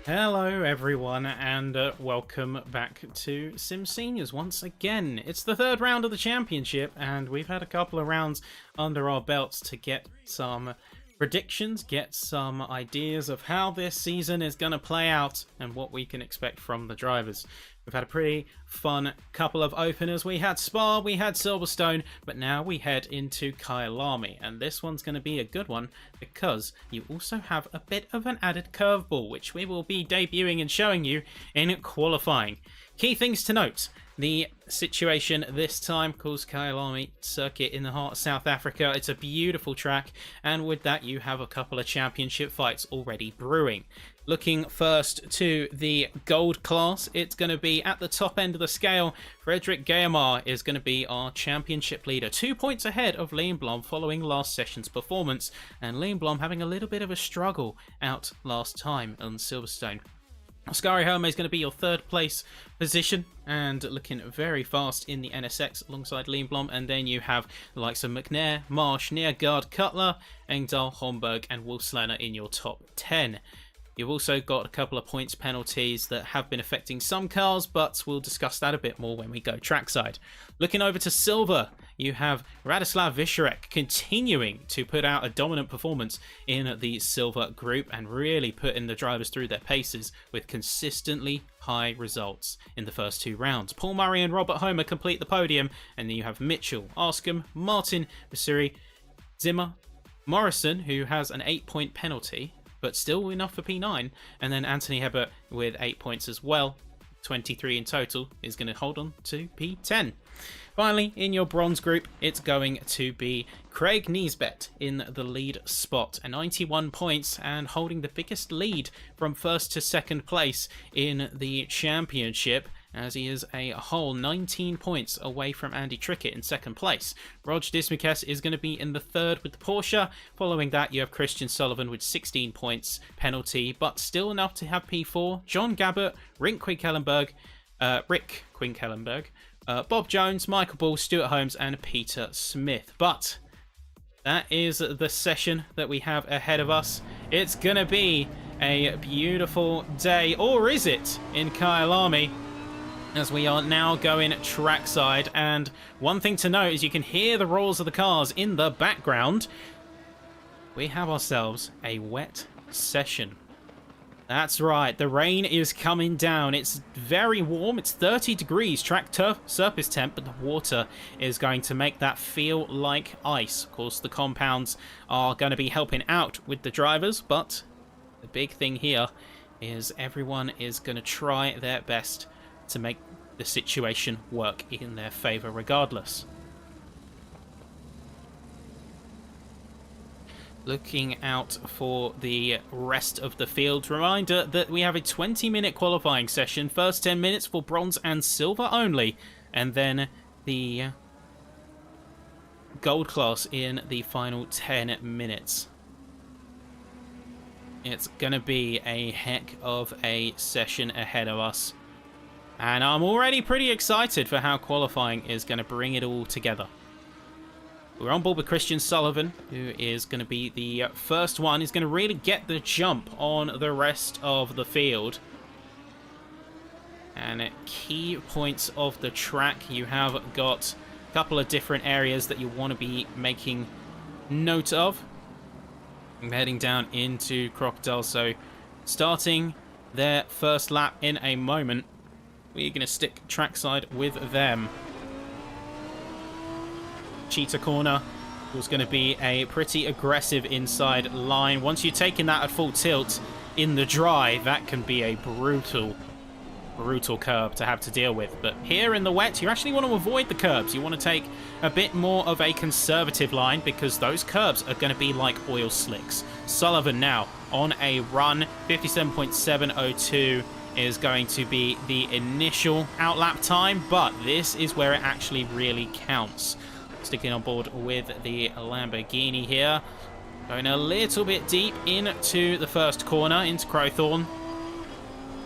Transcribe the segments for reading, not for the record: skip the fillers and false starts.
Hello everyone and welcome back to SimSeniors once again. It's the third round of the championship and we've had a couple of rounds under our belts to get some predictions, get some ideas of how this season is going to play out and what we can expect from the drivers. We've had a pretty fun couple of openers. We had Spa, we had Silverstone, but now we head into Kyalami. And this one's going to be a good one because you also have a bit of an added curveball, which we will be debuting and showing you in qualifying. Key things to note. The situation this time calls Kyalami circuit in the heart of South Africa. It's a beautiful track, and with that you have a couple of championship fights already brewing. Looking first to the gold class, it's going to be at the top end of the scale. Frederick Guillemard is going to be our championship leader, 2 points ahead of Liam Blom following last session's performance, and Liam Blom having a little bit of a struggle out last time on Silverstone. Oscar Helme is going to be your third place position and looking very fast in the NSX alongside Liam Blom. And then you have the likes of McNair, Marsh, Neergaard, Cutler, Engdahl, Homburg and Wolfslander in your top 10. You've also got a couple of points penalties that have been affecting some cars, but we'll discuss that a bit more when we go trackside. Looking over to Silver, you have Radislav Visharek continuing to put out a dominant performance in the Silver group and really putting the drivers through their paces with consistently high results in the first two rounds. Paul Murray and Robert Homer complete the podium, and then you have Mitchell, Arscombe, Martin, Basuri, Zimmer, Morrison, who has an 8-point penalty, but still enough for P9, and then Anthony Hebert with 8 points as well, 23 in total, is going to hold on to P10. Finally, in your bronze group, it's going to be Craig Niesbet in the lead spot, 91 points, and holding the biggest lead from first to second place in the championship, as he is a whole 19 points away from Andy Trickett in second place. Rog Dismukes is going to be in the third with the Porsche. Following that, you have Christian Sullivan with 16 points penalty, but still enough to have P4. John Gabbert, Rick Quinkellenberg, Bob Jones, Michael Ball, Stuart Holmes, and Peter Smith. But that is the session that we have ahead of us. It's going to be a beautiful day, or is it, in Kyalami, as we are now going trackside. And one thing to note is you can hear the roars of the cars in the background. We have ourselves a wet session. That's right, the rain is coming down. It's very warm, it's 30 degrees track surface temp, but the water is going to make that feel like ice. Of course, the compounds are going to be helping out with the drivers, but the big thing here is everyone is going to try their best to make the situation work in their favour regardless. Looking out for the rest of the field. Reminder that we have a 20-minute qualifying session. First 10 minutes for bronze and silver only. And then the gold class in the final 10 minutes. It's going to be a heck of a session ahead of us. And I'm already pretty excited for how qualifying is going to bring it all together. We're on board with Christian Sullivan, who is going to be the first one. He's going to really get the jump on the rest of the field. And at key points of the track, you have got a couple of different areas that you want to be making note of. I'm heading down into Crocodile, so starting their first lap in a moment. We're going to stick trackside with them. Cheetah corner was going to be a pretty aggressive inside line. Once you've taken that at full tilt in the dry, that can be a brutal curb to have to deal with. But here in the wet, you actually want to avoid the curbs. You want to take a bit more of a conservative line because those curbs are going to be like oil slicks. Sullivan now on a run. 57.702 is going to be the initial outlap time, but this is where it actually really counts. Sticking on board with the Lamborghini here. Going a little bit deep into the first corner, into Crowthorne.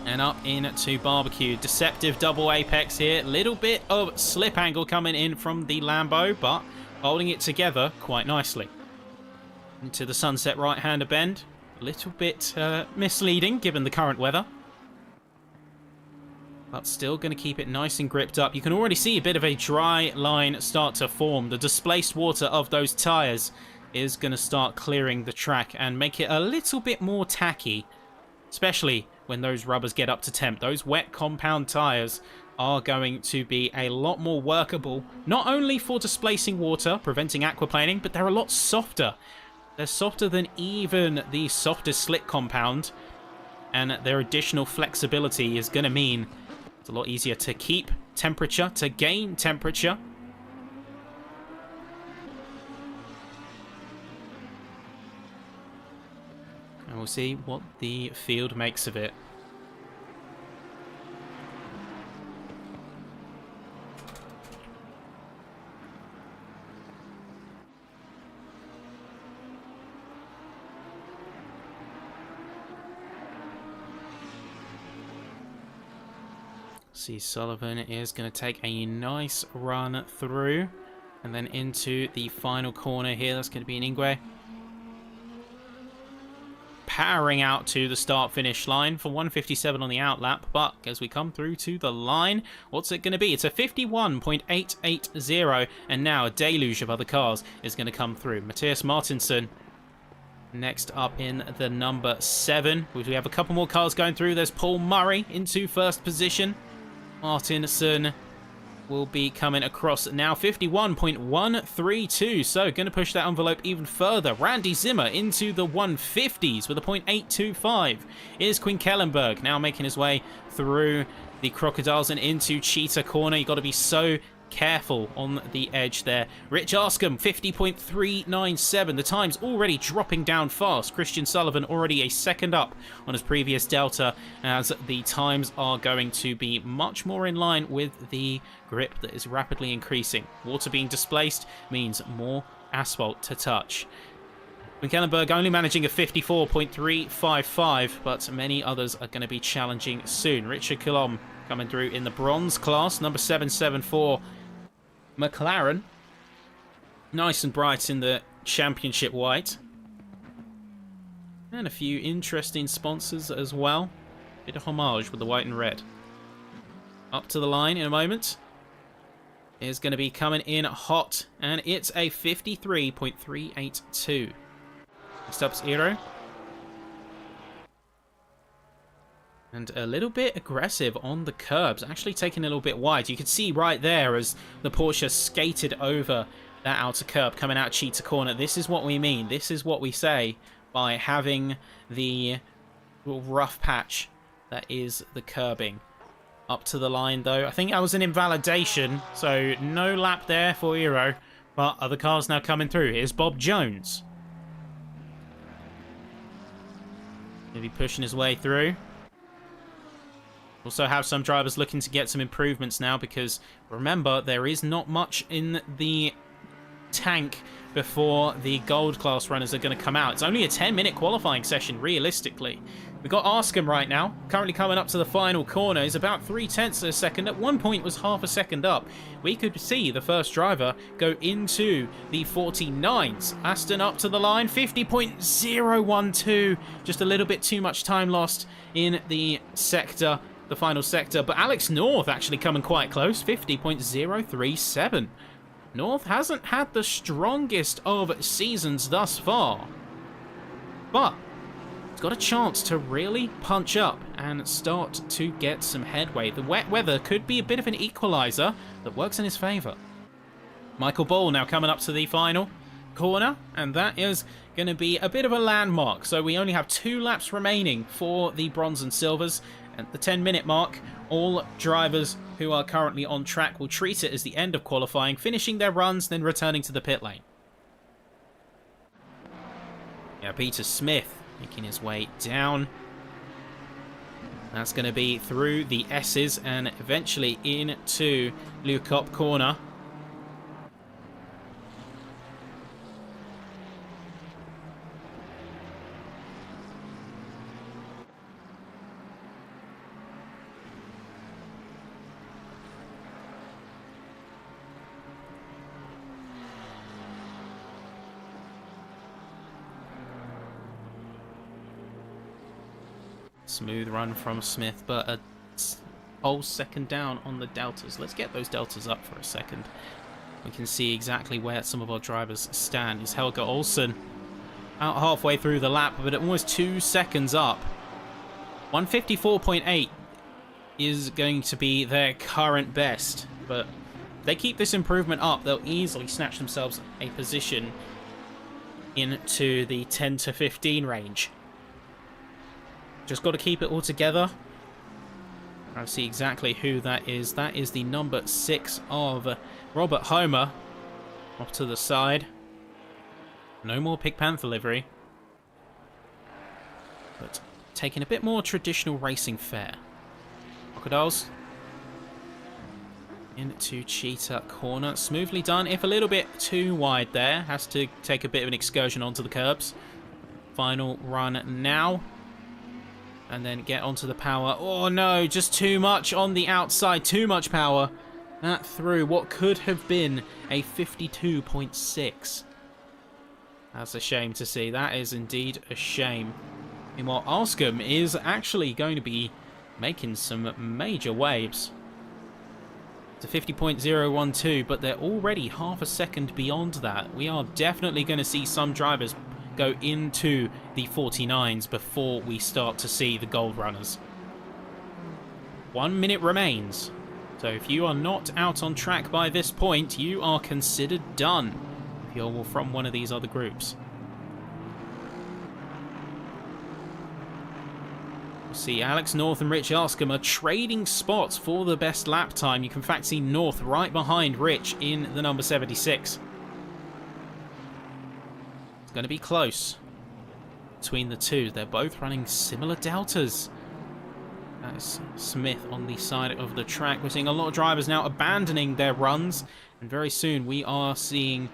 And up into Barbecue. Deceptive double apex here. Little bit of slip angle coming in from the Lambo, but holding it together quite nicely. Into the Sunset right-hander bend. Little bit misleading given the current weather. But still going to keep it nice and gripped up. You can already see a bit of a dry line start to form. The displaced water of those tyres is going to start clearing the track and make it a little bit more tacky. Especially when those rubbers get up to temp. Those wet compound tyres are going to be a lot more workable. Not only for displacing water, preventing aquaplaning, but they're a lot softer. They're softer than even the softest slick compound. And their additional flexibility is going to mean it's a lot easier to keep temperature, to gain temperature. And we'll see what the field makes of it. See, Sullivan is going to take a nice run through and then into the final corner here. That's going to be an Ingwe. Powering out to the start-finish line for 157 on the outlap, but as we come through to the line, what's it going to be? It's a 51.880, and now a deluge of other cars is going to come through. Matthias Martinsson next up in the number 7. We have a couple more cars going through. There's Paul Murray into first position. Martinsson will be coming across now, 51.132, so going to push that envelope even further. Randy Zimmer into the 150s with a .825. Is Quinkellenberg now making his way through the Crocodiles and into Cheetah Corner. You've got to be so careful on the edge there. Rich Arscombe, 50.397. The time's already dropping down fast. Christian Sullivan already a second up on his previous Delta, as the times are going to be much more in line with the grip that is rapidly increasing. Water being displaced means more asphalt to touch. Kellenberg only managing a 54.355, but many others are going to be challenging soon. Richard Kilom coming through in the bronze class, number 774. McLaren, nice and bright in the championship white. And a few interesting sponsors as well. Bit of homage with the white and red. Up to the line in a moment. Is going to be coming in hot, and it's a 53.382. Next up's Eero. And a little bit aggressive on the curbs, actually taking a little bit wide. You can see right there as the Porsche skated over that outer curb coming out Cheetah Corner. This is what we mean. This is what we say by having the little rough patch that is the curbing. Up to the line though. I think that was an invalidation, so no lap there for Eero. But other cars now coming through. Here's Bob Jones. Maybe pushing his way through. Also have some drivers looking to get some improvements now, because remember, there is not much in the tank before the gold class runners are going to come out. It's only a 10-minute qualifying session, realistically. We've got Arscombe right now, currently coming up to the final corner. He's about 0.3 of a second. At one point was half a second up. We could see the first driver go into the 49s. Aston up to the line, 50.012. Just a little bit too much time lost in the sector. The final sector, but Alex North actually coming quite close, 50.037. North hasn't had the strongest of seasons thus far, but he's got a chance to really punch up and start to get some headway. The wet weather could be a bit of an equalizer that works in his favour. Michael Ball now coming up to the final corner, and that is going to be a bit of a landmark. So we only have 2 laps remaining for the bronze and silvers. At the 10-minute mark, all drivers who are currently on track will treat it as the end of qualifying, finishing their runs, then returning to the pit lane. Yeah, Peter Smith making his way down. That's going to be through the S's and eventually into Lukop Corner. Smooth run from Smith, but a whole second down on the deltas. Let's get those deltas up for a second. We can see exactly where some of our drivers stand. Is Helga Olsen out halfway through the lap, but almost 2 seconds up. 154.8 is going to be their current best, but if they keep this improvement up, they'll easily snatch themselves a position into the 10 to 15 range. Just got to keep it all together. I'll see exactly who that is. That is the number 6 of Robert Homer. Off to the side. No more Pig Panther livery. But taking a bit more traditional racing fare. Crocodiles into Cheetah corner. Smoothly done, if a little bit too wide there. Has to take a bit of an excursion onto the curbs. Final run now. And then get onto the power. Oh no, just too much on the outside. Too much power. That through what could have been a 52.6. That's a shame to see. That is indeed a shame. Meanwhile, Arscombe is actually going to be making some major waves. It's a 50.012, but they're already half a second beyond that. We are definitely going to see some drivers go into the 49s before we start to see the gold runners. 1 minute remains. So if you are not out on track by this point, you are considered done if you're from one of these other groups. We'll see Alex North and Rich Arscombe are trading spots for the best lap time. You can in fact see North right behind Rich in the number 76. It's going to be close between the two. They're both running similar deltas. That's Smith on the side of the track. We're seeing a lot of drivers now abandoning their runs, and very soon we are seeing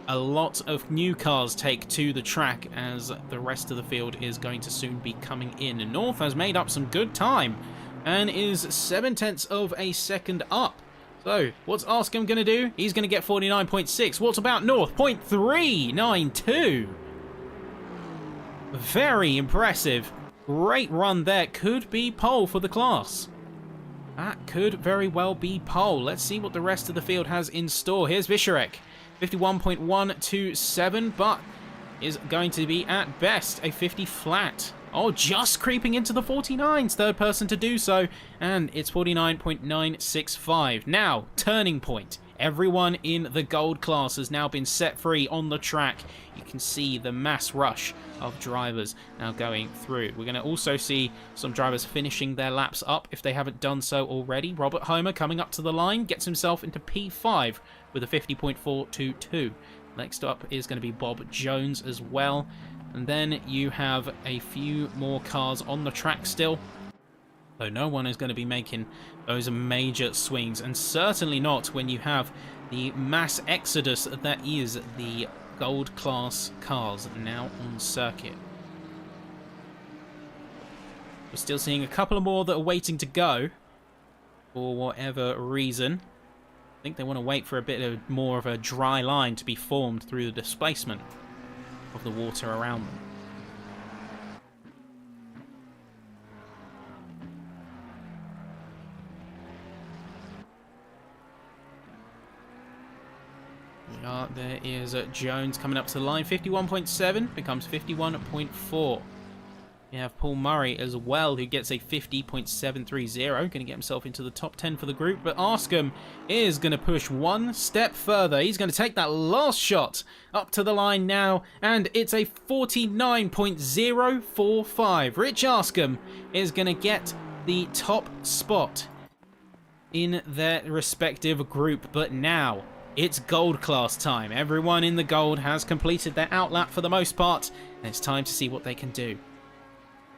a lot of new cars take to the track as the rest of the field is going to soon be coming in. And North has made up some good time and is 0.7 of a second up. So what's Arscombe going to do? He's going to get 49.6. What about North? 0.392. Very impressive. Great run there. Could be pole for the class. That could very well be pole. Let's see what the rest of the field has in store. Here's Visharek. 51.127, but is going to be at best a 50 flat. Oh, just creeping into the 49s. Third person to do so. And it's 49.965. Now, turning point. Everyone in the gold class has now been set free on the track. You can see the mass rush of drivers now going through. We're going to also see some drivers finishing their laps up if they haven't done so already. Robert Homer coming up to the line, gets himself into P5 with a 50.422. Next up is going to be Bob Jones as well. And then you have a few more cars on the track still. So no one is going to be making those major swings, and certainly not when you have the mass exodus that is the gold class cars now on circuit. We're still seeing a couple more that are waiting to go for whatever reason. I think they want to wait for a bit of more of a dry line to be formed through the displacement of the water around them. There is Jones coming up to the line. 51.7 becomes 51.4. You have Paul Murray as well, who gets a 50.730. Going to get himself into the top 10 for the group. But Arscombe is going to push one step further. He's going to take that last shot up to the line now. And it's a 49.045. Rich Arscombe is going to get the top spot in their respective group. But now it's gold class time. Everyone in the gold has completed their outlap for the most part, and it's time to see what they can do.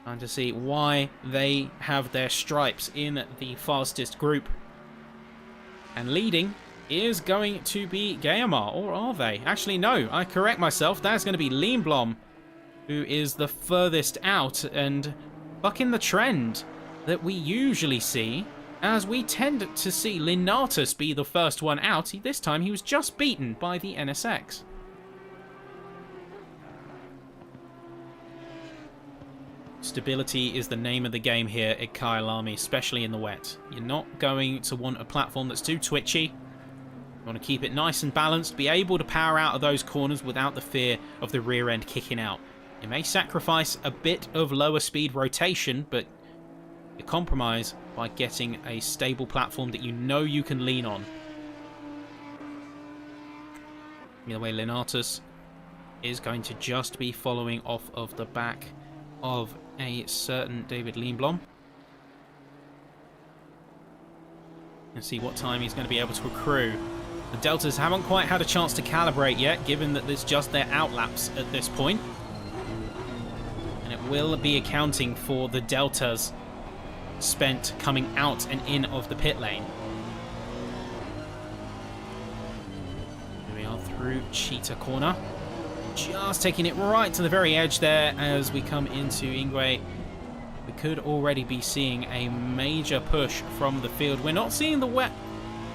Time to see why they have their stripes in the fastest group. And leading is going to be Gayamar, or are they? Actually, no, I correct myself. That's going to be Leenblom, who is the furthest out and bucking the trend that we usually see, as we tend to see Linatus be the first one out. This time he was just beaten by the NSX. stability is the name of the game here at Kyalami, especially in the wet. You're not going to want a platform that's too twitchy. You want to keep it nice and balanced, be able to power out of those corners without the fear of the rear end kicking out. You may sacrifice a bit of lower speed rotation, but you compromise by getting a stable platform that you know you can lean on. Either way, Lenatus is going to just be following off of the back of a certain David Lindblom. Let's see what time he's going to be able to accrue. The Deltas haven't quite had a chance to calibrate yet, given that there's just their outlaps at this point. And it will be accounting for the Deltas spent coming out and in of the pit lane. Here we are through Cheetah Corner. Just taking it right to the very edge there as we come into Ingwe. We could already be seeing a major push from the field. We're not seeing the wet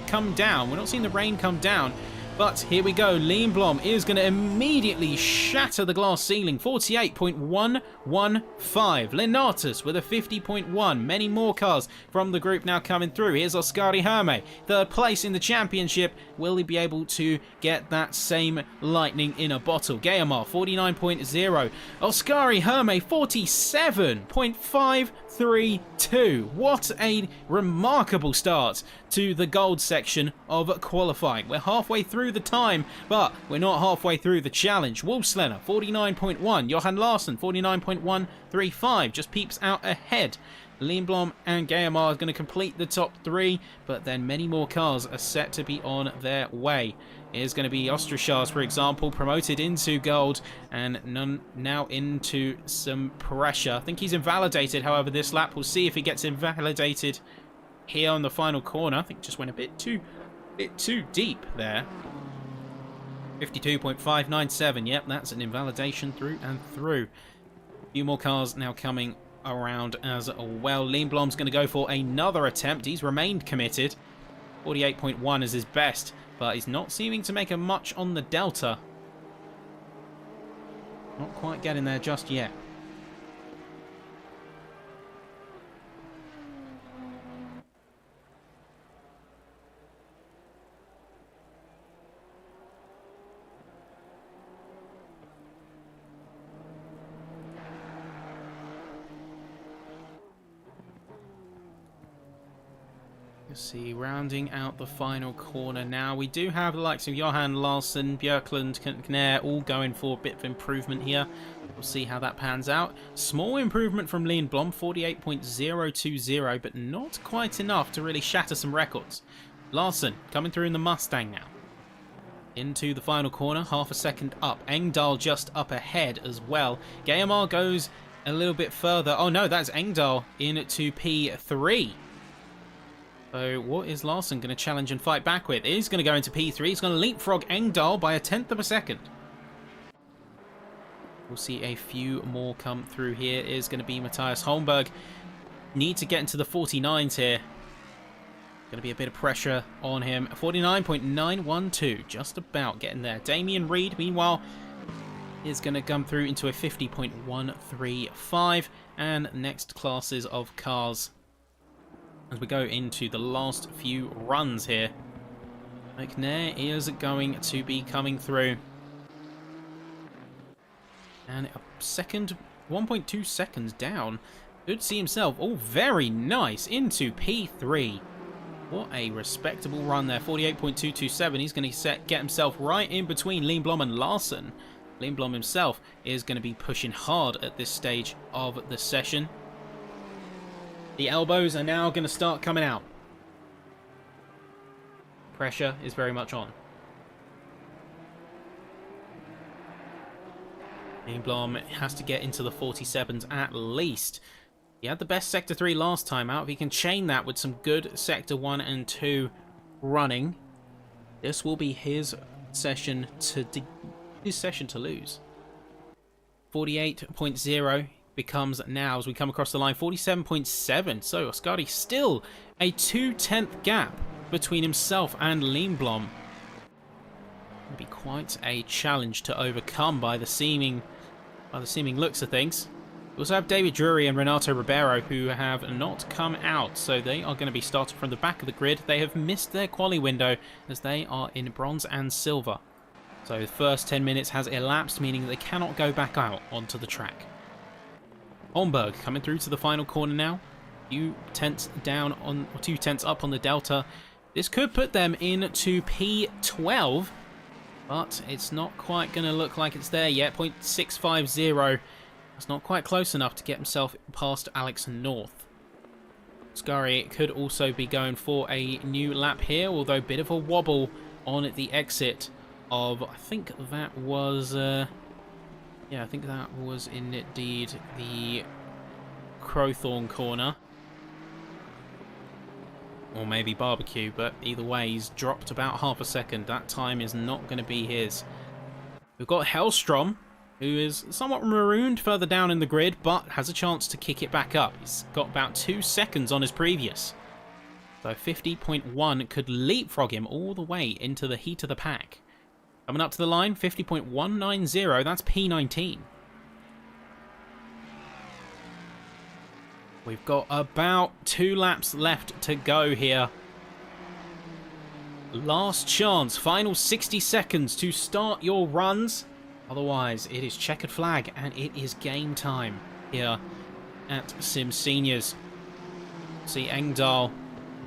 come down. We're not seeing the rain come down. But here we go. Lindblom is going to immediately shatter the glass ceiling. 48.115. Lenatus with a 50.1. Many more cars from the group now coming through. Here's Oskari Herme. Third place in the championship. Will he be able to get that same lightning in a bottle? Gayamar 49.0. Oskari Herme 47.532. What a remarkable start to the gold section of qualifying. We're halfway through the time, but we're not halfway through the challenge. Wolfslenner 49.1. Johan Larsson 49.135. Just peeps out ahead. Lindblom and Gayamar are going to complete the top three, but then many more cars are set to be on their way. Here's going to be Ostrashars, for example, promoted into gold and now into some pressure. I think he's invalidated, however, this lap. We'll see if he gets invalidated here on the final corner. I think just went a bit too deep there. 52.597. Yep, that's an invalidation through and through. A few more cars now coming around as well. Lindblom's going to go for another attempt. He's remained committed. 48.1 is his best, but he's not seeming to make a much on the Delta. Not quite getting there just yet. See, rounding out the final corner now. We do have the likes of Johan Larsson, Björklund, Knair all going for a bit of improvement here. We'll see how that pans out. Small improvement from Lindblom, 48.020, but not quite enough to really shatter some records. Larsson coming through in the Mustang now. Into the final corner, half a second up. Engdahl just up ahead as well. Gayamar goes a little bit further. Oh no, that's Engdahl into P3. So what is Larsson going to challenge and fight back with? He's going to go into P3. He's going to leapfrog Engdahl by 1/10 of a second. We'll see a few more come through here. Is going to be Matthias Holmberg. Need to get into the 49s here. Going to be a bit of pressure on him. 49.912. Just about getting there. Damien Reed, meanwhile, is going to come through into a 50.135. And next classes of cars as we go into the last few runs here. McNair is going to be coming through. And a second, 1.2 seconds down. Could see himself, oh, very nice, into P3. What a respectable run there, 48.227. He's going to get himself right in between Lindblom and Larsson. Lindblom himself is going to be pushing hard at this stage of the session. The elbows are now going to start coming out. Pressure is very much on. Lindblom has to get into the 47s at least. He had the best Sector 3 last time out. If he can chain that with some good Sector 1 and 2 running, this will be his session to lose. 48.0 becomes now, as we come across the line, 47.7. So Oskari still a 2/10 gap between himself and Lindblom. It'll be quite a challenge to overcome by the seeming looks of things. We also have David Drury and Renato Ribeiro, who have not come out, so they are going to be starting from the back of the grid. They have missed their quali window as they are in bronze and silver. So the first 10 minutes has elapsed, meaning they cannot go back out onto the track. Holmberg coming through to the final corner now. 2 tenths up on the delta. This could put them into P12, but it's not quite going to look like it's there yet. 0.650. It's not quite close enough to get himself past Alex North. Scurry could also be going for a new lap here, although a bit of a wobble on the exit of, I think that was, I think that was indeed the Crowthorne corner. Or maybe Barbecue, but either way, he's dropped about half a second. That time is not going to be his. We've got Hellstrom, who is somewhat marooned further down in the grid, but has a chance to kick it back up. He's got about 2 seconds on his previous. So 50.1 could leapfrog him all the way into the heat of the pack. Coming up to the line, 50.190, that's P19. We've got about 2 laps left to go here. Last chance, final 60 seconds to start your runs. Otherwise, it is checkered flag and it is game time here at SimSeniors. See Engdahl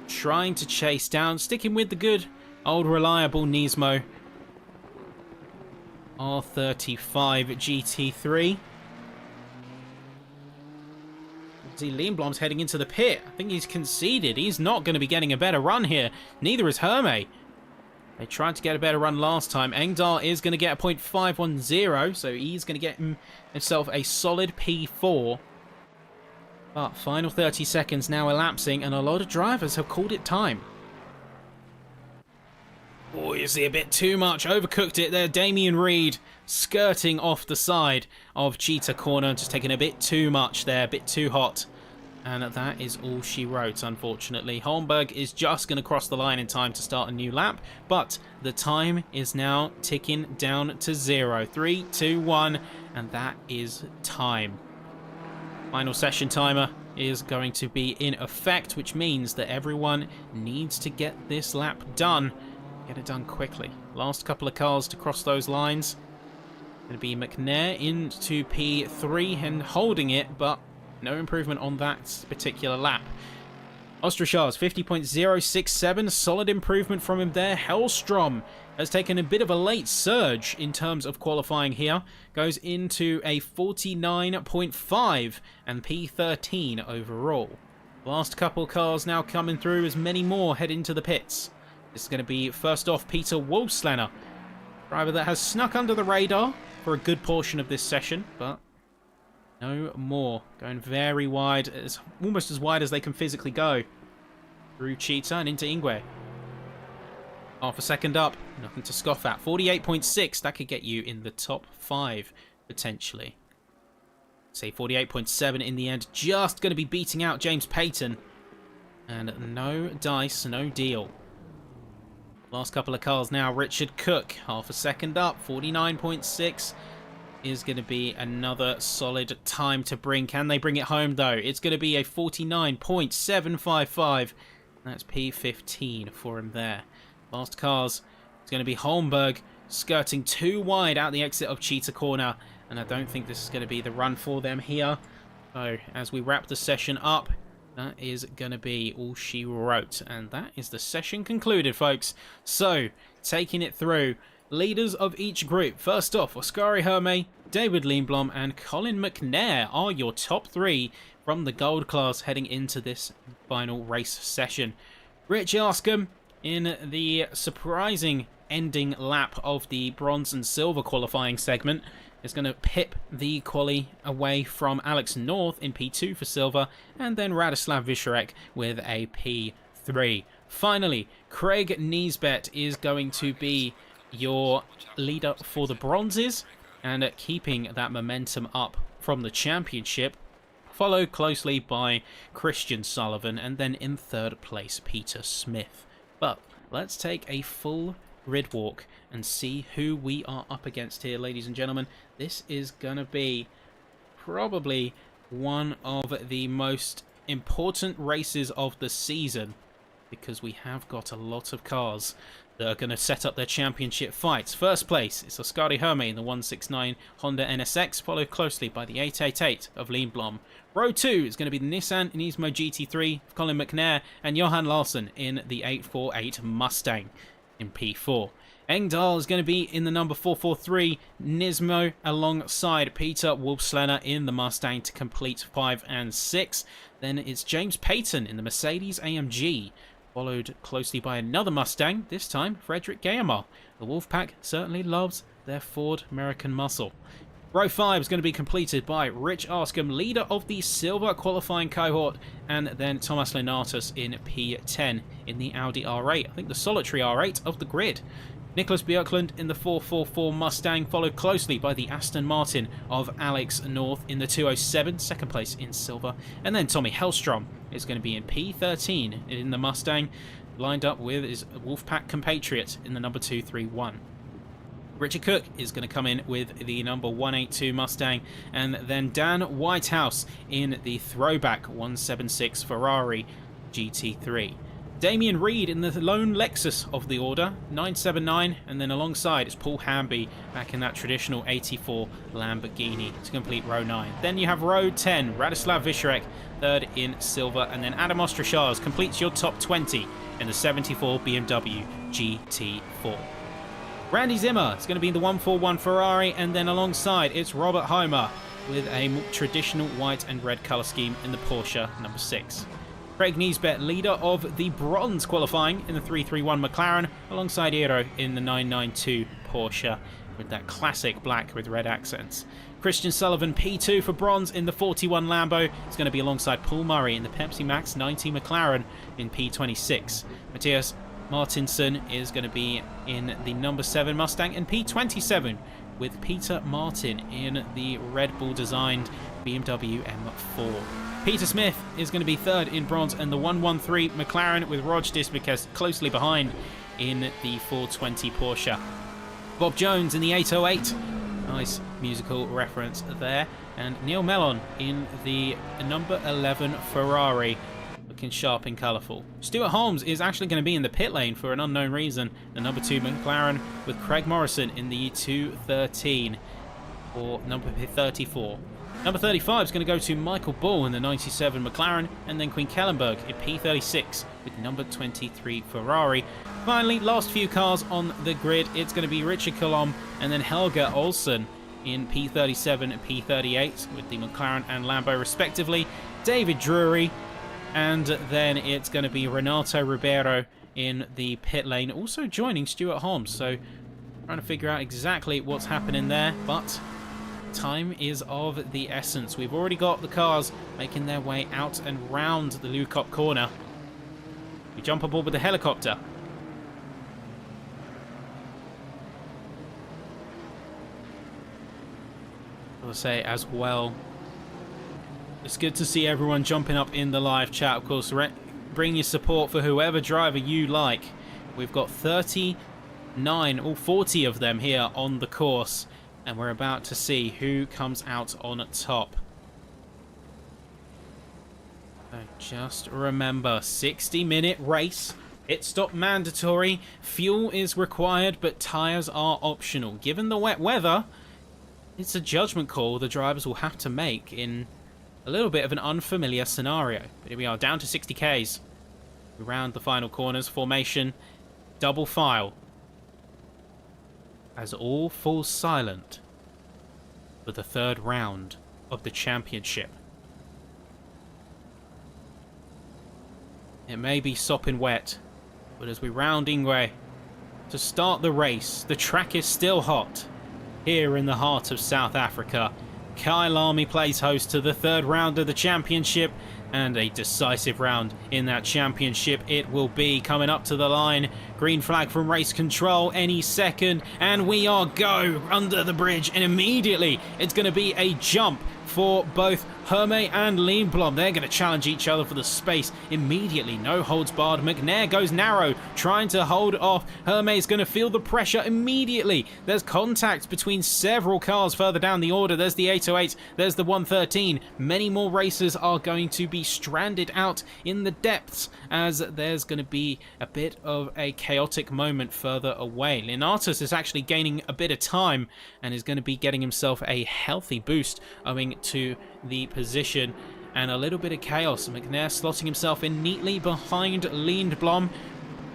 trying to chase down, sticking with the good old reliable Nismo. R35 GT3. See, Lindblom's heading into the pit. I think he's conceded. He's not going to be getting a better run here. Neither is Hermé. They tried to get a better run last time. Engdahl is going to get a 0.510, so he's going to get himself a solid P4. But final 30 seconds now elapsing, and a lot of drivers have called it time. Oh, you see a bit too much. Overcooked it there. Damien Reed skirting off the side of Cheetah Corner. Just taking a bit too much there. A bit too hot. And that is all she wrote, unfortunately. Holmberg is just going to cross the line in time to start a new lap. But the time is now ticking down to 0. 3, 2, 1. And that is time. Final session timer is going to be in effect, which means that everyone needs to get this lap done. Get it done quickly. Last couple of cars to cross those lines. Going to be McNair into P3 and holding it, but no improvement on that particular lap. Ostrachars, 50.067. Solid improvement from him there. Hellstrom has taken a bit of a late surge in terms of qualifying here. Goes into a 49.5 and P13 overall. Last couple cars now coming through as many more head into the pits. This is going to be, first off, Peter Wolfslanner. Driver that has snuck under the radar for a good portion of this session, but no more. Going very wide, almost as wide as they can physically go. Through Cheetah and into Ingwe. Half a second up, nothing to scoff at. 48.6, that could get you in the top 5, potentially. Say 48.7 in the end, just going to be beating out James Payton. And no dice, no deal. Last couple of cars now. Richard Cook, half a second up. 49.6 is going to be another solid time to bring. Can they bring it home, though? It's going to be a 49.755. That's P15 for him there. Last cars. It's going to be Holmberg skirting too wide out the exit of Cheetah Corner. And I don't think this is going to be the run for them here. So, as we wrap the session up, that is going to be all she wrote. And that is the session concluded, folks. So, taking it through, leaders of each group. First off, Oskari Hermé, David Lindblom, and Colin McNair are your top 3 from the gold class heading into this final race session. Rich Arscombe in the surprising ending lap of the bronze and silver qualifying segment is going to pip the quali away from Alex North in P2 for silver, and then Radislav Visharek with a P3. Finally, Craig Niesbet is going to be your leader for the bronzes, and keeping that momentum up from the championship, followed closely by Christian Sullivan, and then in third place, Peter Smith. But let's take a full grid walk and see who we are up against here, ladies and gentlemen. This is going to be probably one of the most important races of the season, because we have got a lot of cars that are going to set up their championship fights. First place is Oscari Herme in the 169 Honda NSX, followed closely by the 888 of Lindblom. Row 2 is going to be the Nissan Nismo GT3 of Colin McNair and Johan Larsson in the 848 Mustang in P4. Engdahl is going to be in the number 443 Nismo alongside Peter Wolfslener in the Mustang to complete 5 and 6. Then it's James Payton in the Mercedes AMG, followed closely by another Mustang, this time Frederick Guillemot. The Wolfpack certainly loves their Ford American muscle. Row 5 is going to be completed by Rich Arscombe, leader of the silver qualifying cohort, and then Thomas Lenatus in P10 in the Audi R8. I think the solitary R8 of the grid. Nicholas Björklund in the 444 Mustang, followed closely by the Aston Martin of Alex North in the 207, second place in silver. And then Tommy Hellstrom is going to be in P13 in the Mustang, lined up with his Wolfpack compatriot in the number 231. Richard Cook is going to come in with the number 182 Mustang, and then Dan Whitehouse in the throwback 176 Ferrari GT3. Damien Reed in the lone Lexus of the order, 979, and then alongside it's Paul Hamby back in that traditional 84 Lamborghini to complete row 9. Then you have row 10, Radislav Visharek, third in silver, and then Adam Ostrashars completes your top 20 in the 74 BMW GT4. Randy Zimmer is going to be in the 141 Ferrari, and then alongside it's Robert Homer with a traditional white and red colour scheme in the Porsche number 6. Craig Niesbet, leader of the bronze qualifying in the 331 McLaren, alongside Eero in the 992 Porsche with that classic black with red accents. Christian Sullivan, P2 for bronze in the 41 Lambo, is going to be alongside Paul Murray in the Pepsi Max 90 McLaren in P26. Matthias Martinson is going to be in the number 7 Mustang in P27 with Peter Martin in the Red Bull designed BMW M4. Peter Smith is going to be third in bronze in the 113 McLaren with Rog Dismukes closely behind in the 420 Porsche. Bob Jones in the 808. Nice musical reference there. And Neil Mellon in the number 11 Ferrari, looking sharp and colourful. Stuart Holmes is actually going to be in the pit lane for an unknown reason. The number 2 McLaren with Craig Morrison in the 213 or number 34. Number 35 is going to go to Michael Bull in the 97 McLaren, and then Queen Kellenberg in P36 with number 23 Ferrari. Finally, last few cars on the grid, it's going to be Richard Colomb and then Helga Olsen in P37 and P38 with the McLaren and Lambo respectively. David Drury, and then it's going to be Renato Ribeiro in the pit lane, also joining Stuart Holmes. So trying to figure out exactly what's happening there, but time is of the essence. We've already got the cars making their way out and round the Lukop corner. We jump aboard with the helicopter. I'll say as well, it's good to see everyone jumping up in the live chat. Of course, bring your support for whoever driver you like. We've got 39 or 40 of them here on the course, and we're about to see who comes out on top. So just remember, 60-minute race, pit stop mandatory, fuel is required, but tyres are optional. Given the wet weather, it's a judgment call the drivers will have to make in a little bit of an unfamiliar scenario. But here we are, down to 60 Ks. We round the final corners, formation, double file, as all falls silent for the third round of the championship. It may be sopping wet, but as we round Ingwe to start the race, the track is still hot. Here in the heart of South Africa, Kyalami plays host to the third round of the championship, and a decisive round in that championship it will be. Coming up to the line, green flag from race control any second, and we are go under the bridge, and immediately it's going to be a jump for both Hermé and Lindblom. They're going to challenge each other for the space immediately. No holds barred. McNair goes narrow, trying to hold off. Hermé's going to feel the pressure immediately. There's contact between several cars further down the order. There's the 808. There's the 113. Many more racers are going to be stranded out in the depths as there's going to be a bit of a chaotic moment further away. Leonatus is actually gaining a bit of time and is going to be getting himself a healthy boost owing to the position and a little bit of chaos. McNair slotting himself in neatly behind Lindblom,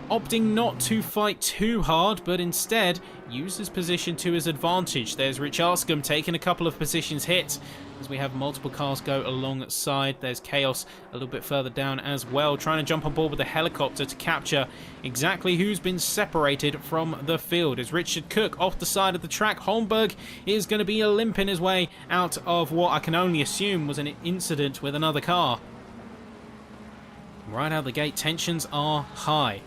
opting not to fight too hard, but instead use his position to his advantage. There's Rich Arscombe taking a couple of positions hit as we have multiple cars go alongside. There's Chaos a little bit further down as well, trying to jump on board with a helicopter to capture exactly who's been separated from the field. As Richard Cook off the side of the track, Holmberg is going to be limping his way out of what I can only assume was an incident with another car. Right out the gate, tensions are high.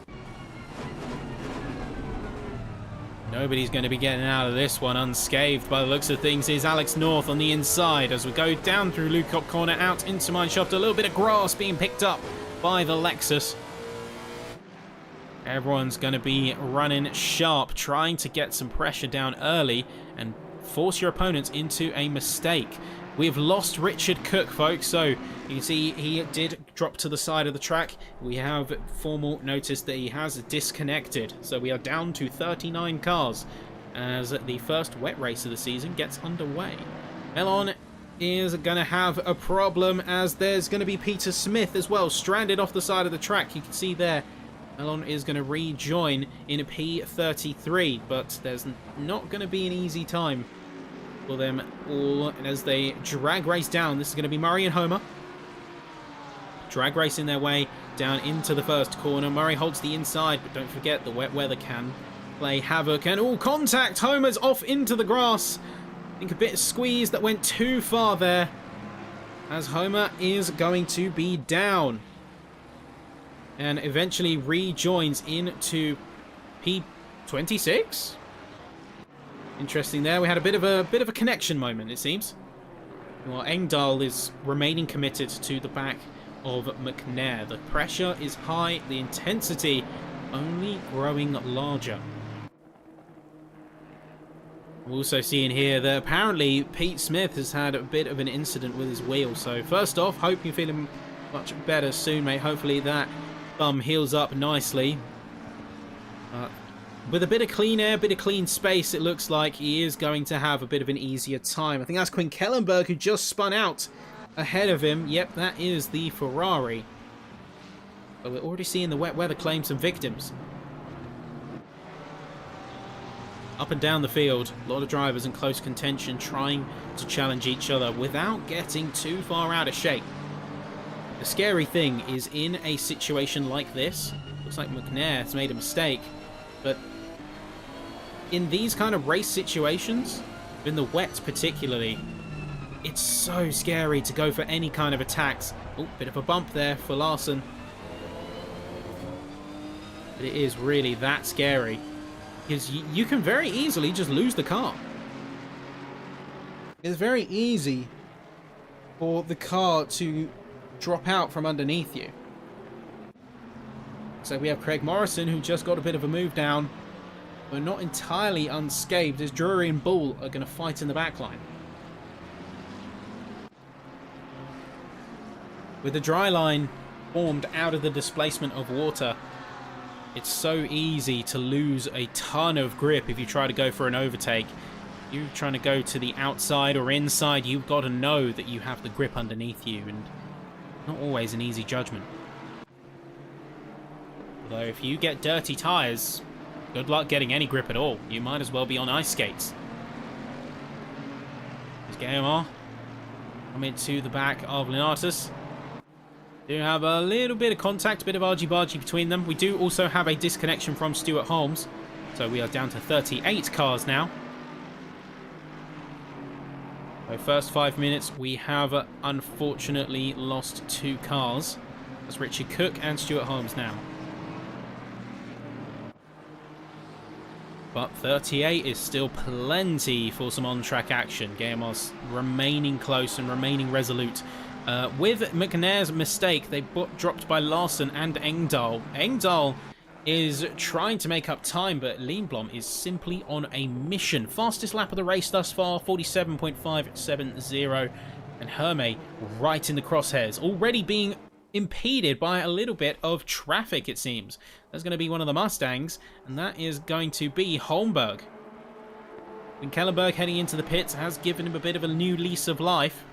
Nobody's going to be getting out of this one unscathed by the looks of things. Is Alex North on the inside as we go down through Lukop corner out into Mineshaft. A little bit of grass being picked up by the Lexus. Everyone's going to be running sharp, trying to get some pressure down early and force your opponents into a mistake. We've lost Richard Cook, folks, so you can see he did drop to the side of the track. We have formal notice that he has disconnected, so we are down to 39 cars as the first wet race of the season gets underway. Elon is going to have a problem as there's going to be Peter Smith as well, stranded off the side of the track. You can see there, Elon is going to rejoin in a P33, but there's not going to be an easy time for them all as they drag race down. This is going to be Murray and Homer drag racing their way down into the first corner. Murray holds the inside, but don't forget the wet weather can play havoc. And all contact, Homer's off into the grass. I think a bit of squeeze that went too far there as Homer is going to be down and eventually rejoins into P26. Interesting there. We had a bit of a connection moment, it seems. Well, Engdahl is remaining committed to the back of McNair. The pressure is high, the intensity only growing larger. We're also seeing here that apparently Pete Smith has had a bit of an incident with his wheel. So first off, hope you're feeling much better soon, mate. Hopefully that thumb heals up nicely. With a bit of clean air, a bit of clean space, it looks like he is going to have a bit of an easier time. I think that's Quinn Kellenberg who just spun out ahead of him. Yep, that is the Ferrari. But we're already seeing the wet weather claim some victims. Up and down the field, a lot of drivers in close contention trying to challenge each other without getting too far out of shape. The scary thing is in a situation like this, looks like McNair has made a mistake, but in these kind of race situations, in the wet particularly, it's so scary to go for any kind of attacks. Oh, bit of a bump there for Larson. But it is really that scary, because you can very easily just lose the car. It's very easy for the car to drop out from underneath you. So we have Craig Morrison, who just got a bit of a move down, but not entirely unscathed, as Drury and Bull are going to fight in the back line. With the dry line formed out of the displacement of water, it's so easy to lose a ton of grip if you try to go for an overtake. You're trying to go to the outside or inside, you've got to know that you have the grip underneath you, and not always an easy judgment. Although if you get dirty tyres, good luck getting any grip at all. You might as well be on ice skates. There's Gaimar coming to the back of Leonatus. Do have a little bit of contact, a bit of argy-bargy between them. We do also have a disconnection from Stuart Holmes, so we are down to 38 cars now. So first 5 minutes, we have unfortunately lost 2 cars. That's Richard Cook and Stuart Holmes now. But 38 is still plenty for some on-track action. Guillermo's remaining close and remaining resolute. With McNair's mistake, they dropped by Larson and Engdahl. Engdahl is trying to make up time, but Lindblom is simply on a mission. Fastest lap of the race thus far, 47.570. And Hermé right in the crosshairs, already being impeded by a little bit of traffic, it seems. That's going to be one of the Mustangs, and that is going to be Holmberg. And Kellenberg heading into the pits has given him a bit of a new lease of life.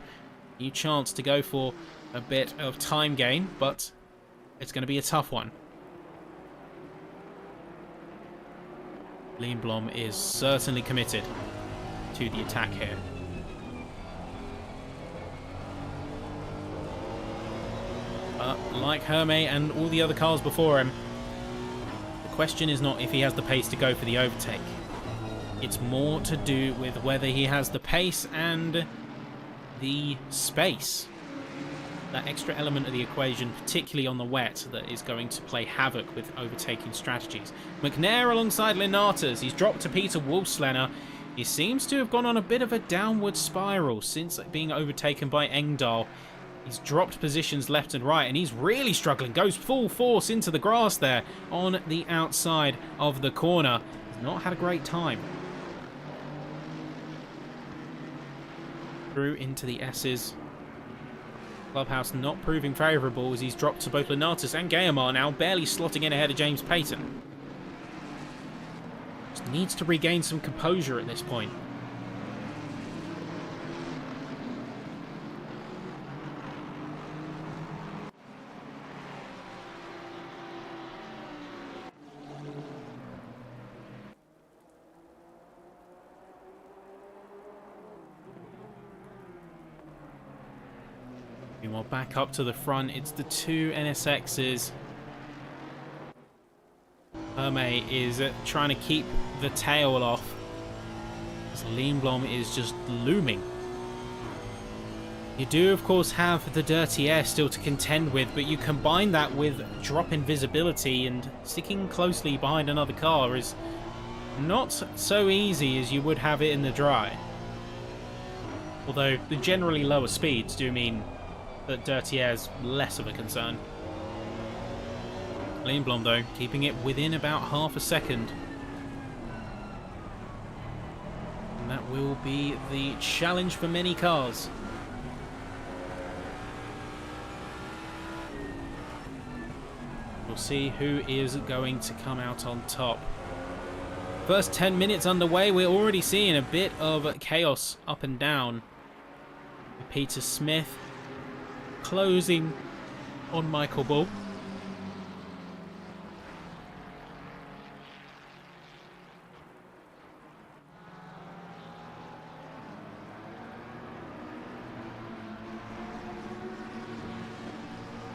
New chance to go for a bit of time gain, but it's going to be a tough one. Lindblom is certainly committed to the attack here. But like Hermé and all the other cars before him, the question is not if he has the pace to go for the overtake. It's more to do with whether he has the pace and the space. That extra element of the equation, particularly on the wet, that is going to play havoc with overtaking strategies. McNair alongside Linatas. He's dropped to Peter Wolfslener. He seems to have gone on a bit of a downward spiral since being overtaken by Engdahl. He's dropped positions left and right, and he's really struggling. Goes full force into the grass there on the outside of the corner. He's not had a great time. Through into the S's. Clubhouse not proving favourable as he's dropped to both Linatas and Guillemot now, barely slotting in ahead of James Payton. Just needs to regain some composure at this point. Meanwhile, back up to the front, it's the two NSXs. Hermé is trying to keep the tail off, as Lindblom is just looming. You do, of course, have the dirty air still to contend with, but you combine that with drop in visibility, and sticking closely behind another car is not so easy as you would have it in the dry. Although the generally lower speeds do mean that dirty air is less of a concern. Lindblom, though, keeping it within about half a second. And that will be the challenge for many cars. We'll see who is going to come out on top. First 10 minutes underway, we're already seeing a bit of chaos up and down. Peter Smith closing on Michael Bull.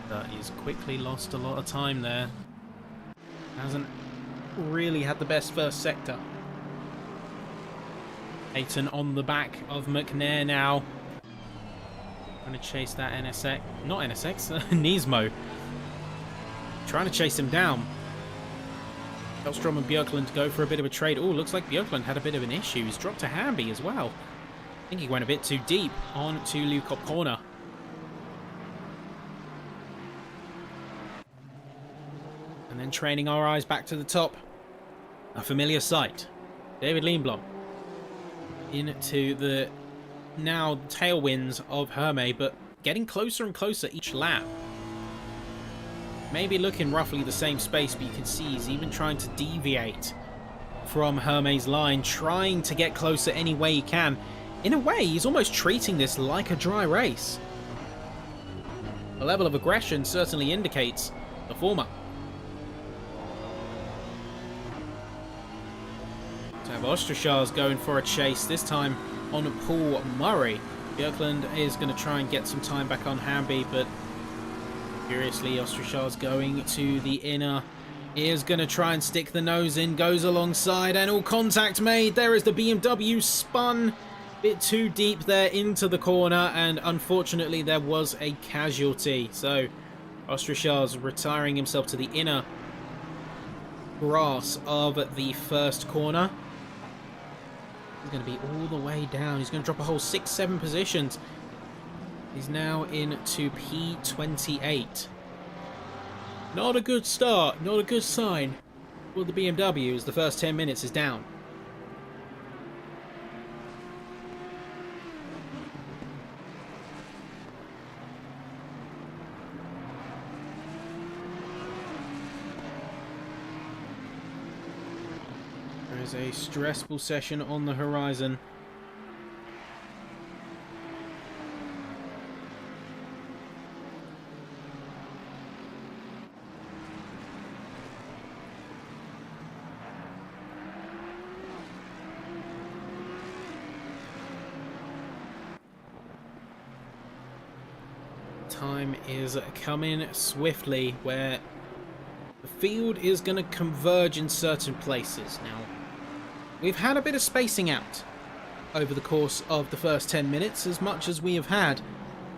But he's quickly lost a lot of time there. Hasn't really had the best first sector. Payton on the back of McNair now. Trying to chase that NSX. Not NSX, Nismo. Trying to chase him down. Hellstrom and Björklund go for a bit of a trade. Oh, looks like Björklund had a bit of an issue. He's dropped to Hamby as well. I think he went a bit too deep onto Lukop corner. And then training our eyes back to the top. A familiar sight. David Lindblom into the now tailwinds of Hermé, but getting closer and closer each lap. Maybe looking roughly the same space, but you can see he's even trying to deviate from Hermé's line, trying to get closer any way he can. In a way, he's almost treating this like a dry race. The level of aggression certainly indicates the former. To have Ostrashars going for a chase, this time on Paul Murray. Björklund is going to try and get some time back on Hamby, but curiously, Ostrashars going to the inner, is going to try and stick the nose in, goes alongside, and all contact made. There is the BMW spun a bit too deep there into the corner, and unfortunately there was a casualty. So Ostrashars retiring himself to the inner grass of the first corner. He's going to be all the way down. He's going to drop a whole 6-7 positions. He's now into P28. Not a good start, not a good sign for the BMW as the first 10 minutes is down. There is a stressful session on the horizon. Time is coming swiftly where the field is going to converge in certain places. Now, we've had a bit of spacing out over the course of the first 10 minutes, as much as we have had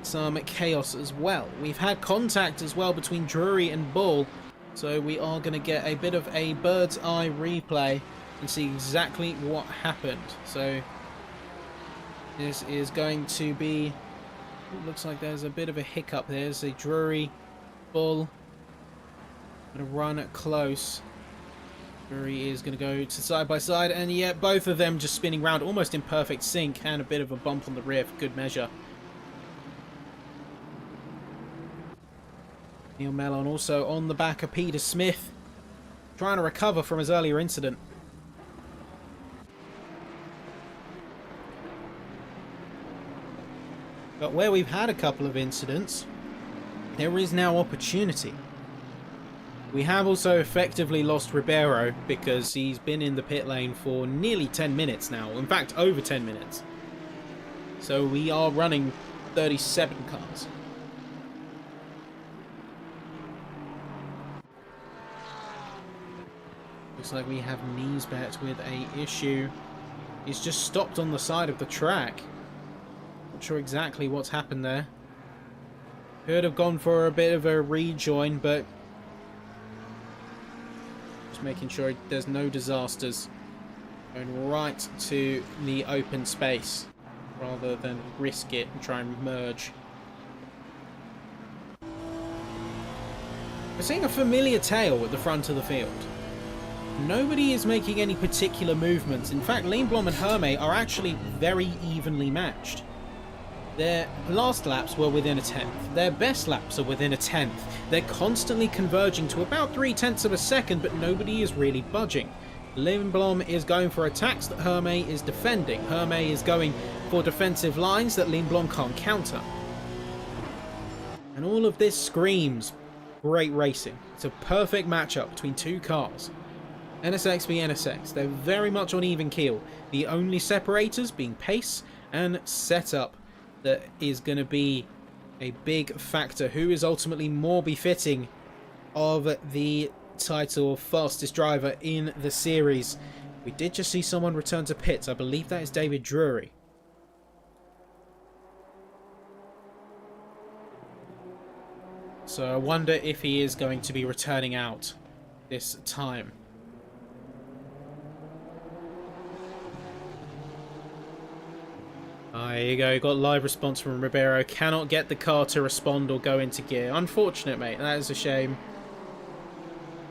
some chaos as well. We've had contact as well between Drury and Bull, so we are going to get a bit of a bird's eye replay and see exactly what happened. So this is going to be... Looks like there's a bit of a hiccup there. There's a Drury, Bull. Going to run close. Drury is going to go to side by side, and yet both of them just spinning round almost in perfect sync, and a bit of a bump on the rear for good measure. Neil Mellon also on the back of Peter Smith, trying to recover from his earlier incident. But where we've had a couple of incidents, there is now opportunity. We have also effectively lost Ribeiro because he's been in the pit lane for nearly 10 minutes now. In fact, over 10 minutes. So we are running 37 cars. Looks like we have Niesbet with a issue. He's just stopped on the side of the track. Not sure exactly what's happened there. Could have gone for a bit of a rejoin, but just making sure there's no disasters. Going right to the open space rather than risk it and try and merge. We're seeing a familiar tail at the front of the field. Nobody is making any particular movements. In fact, Lindblom and Hermé are actually very evenly matched. Their last laps were within a tenth. Their best laps are within a tenth. They're constantly converging to about 0.3 of a second, but nobody is really budging. Lindblom is going for attacks that Hermé is defending. Hermé is going for defensive lines that Lindblom can't counter. And all of this screams great racing. It's a perfect matchup between two cars. NSX v NSX. They're very much on even keel. The only separators being pace and setup. That is going to be a big factor. Who is ultimately more befitting of the title of fastest driver in the series? We did just see someone return to pits. I believe that is David Drury. So I wonder if he is going to be returning out this time. There you go, got live response from Ribeiro. Cannot get the car to respond or go into gear. Unfortunate, mate. That is a shame.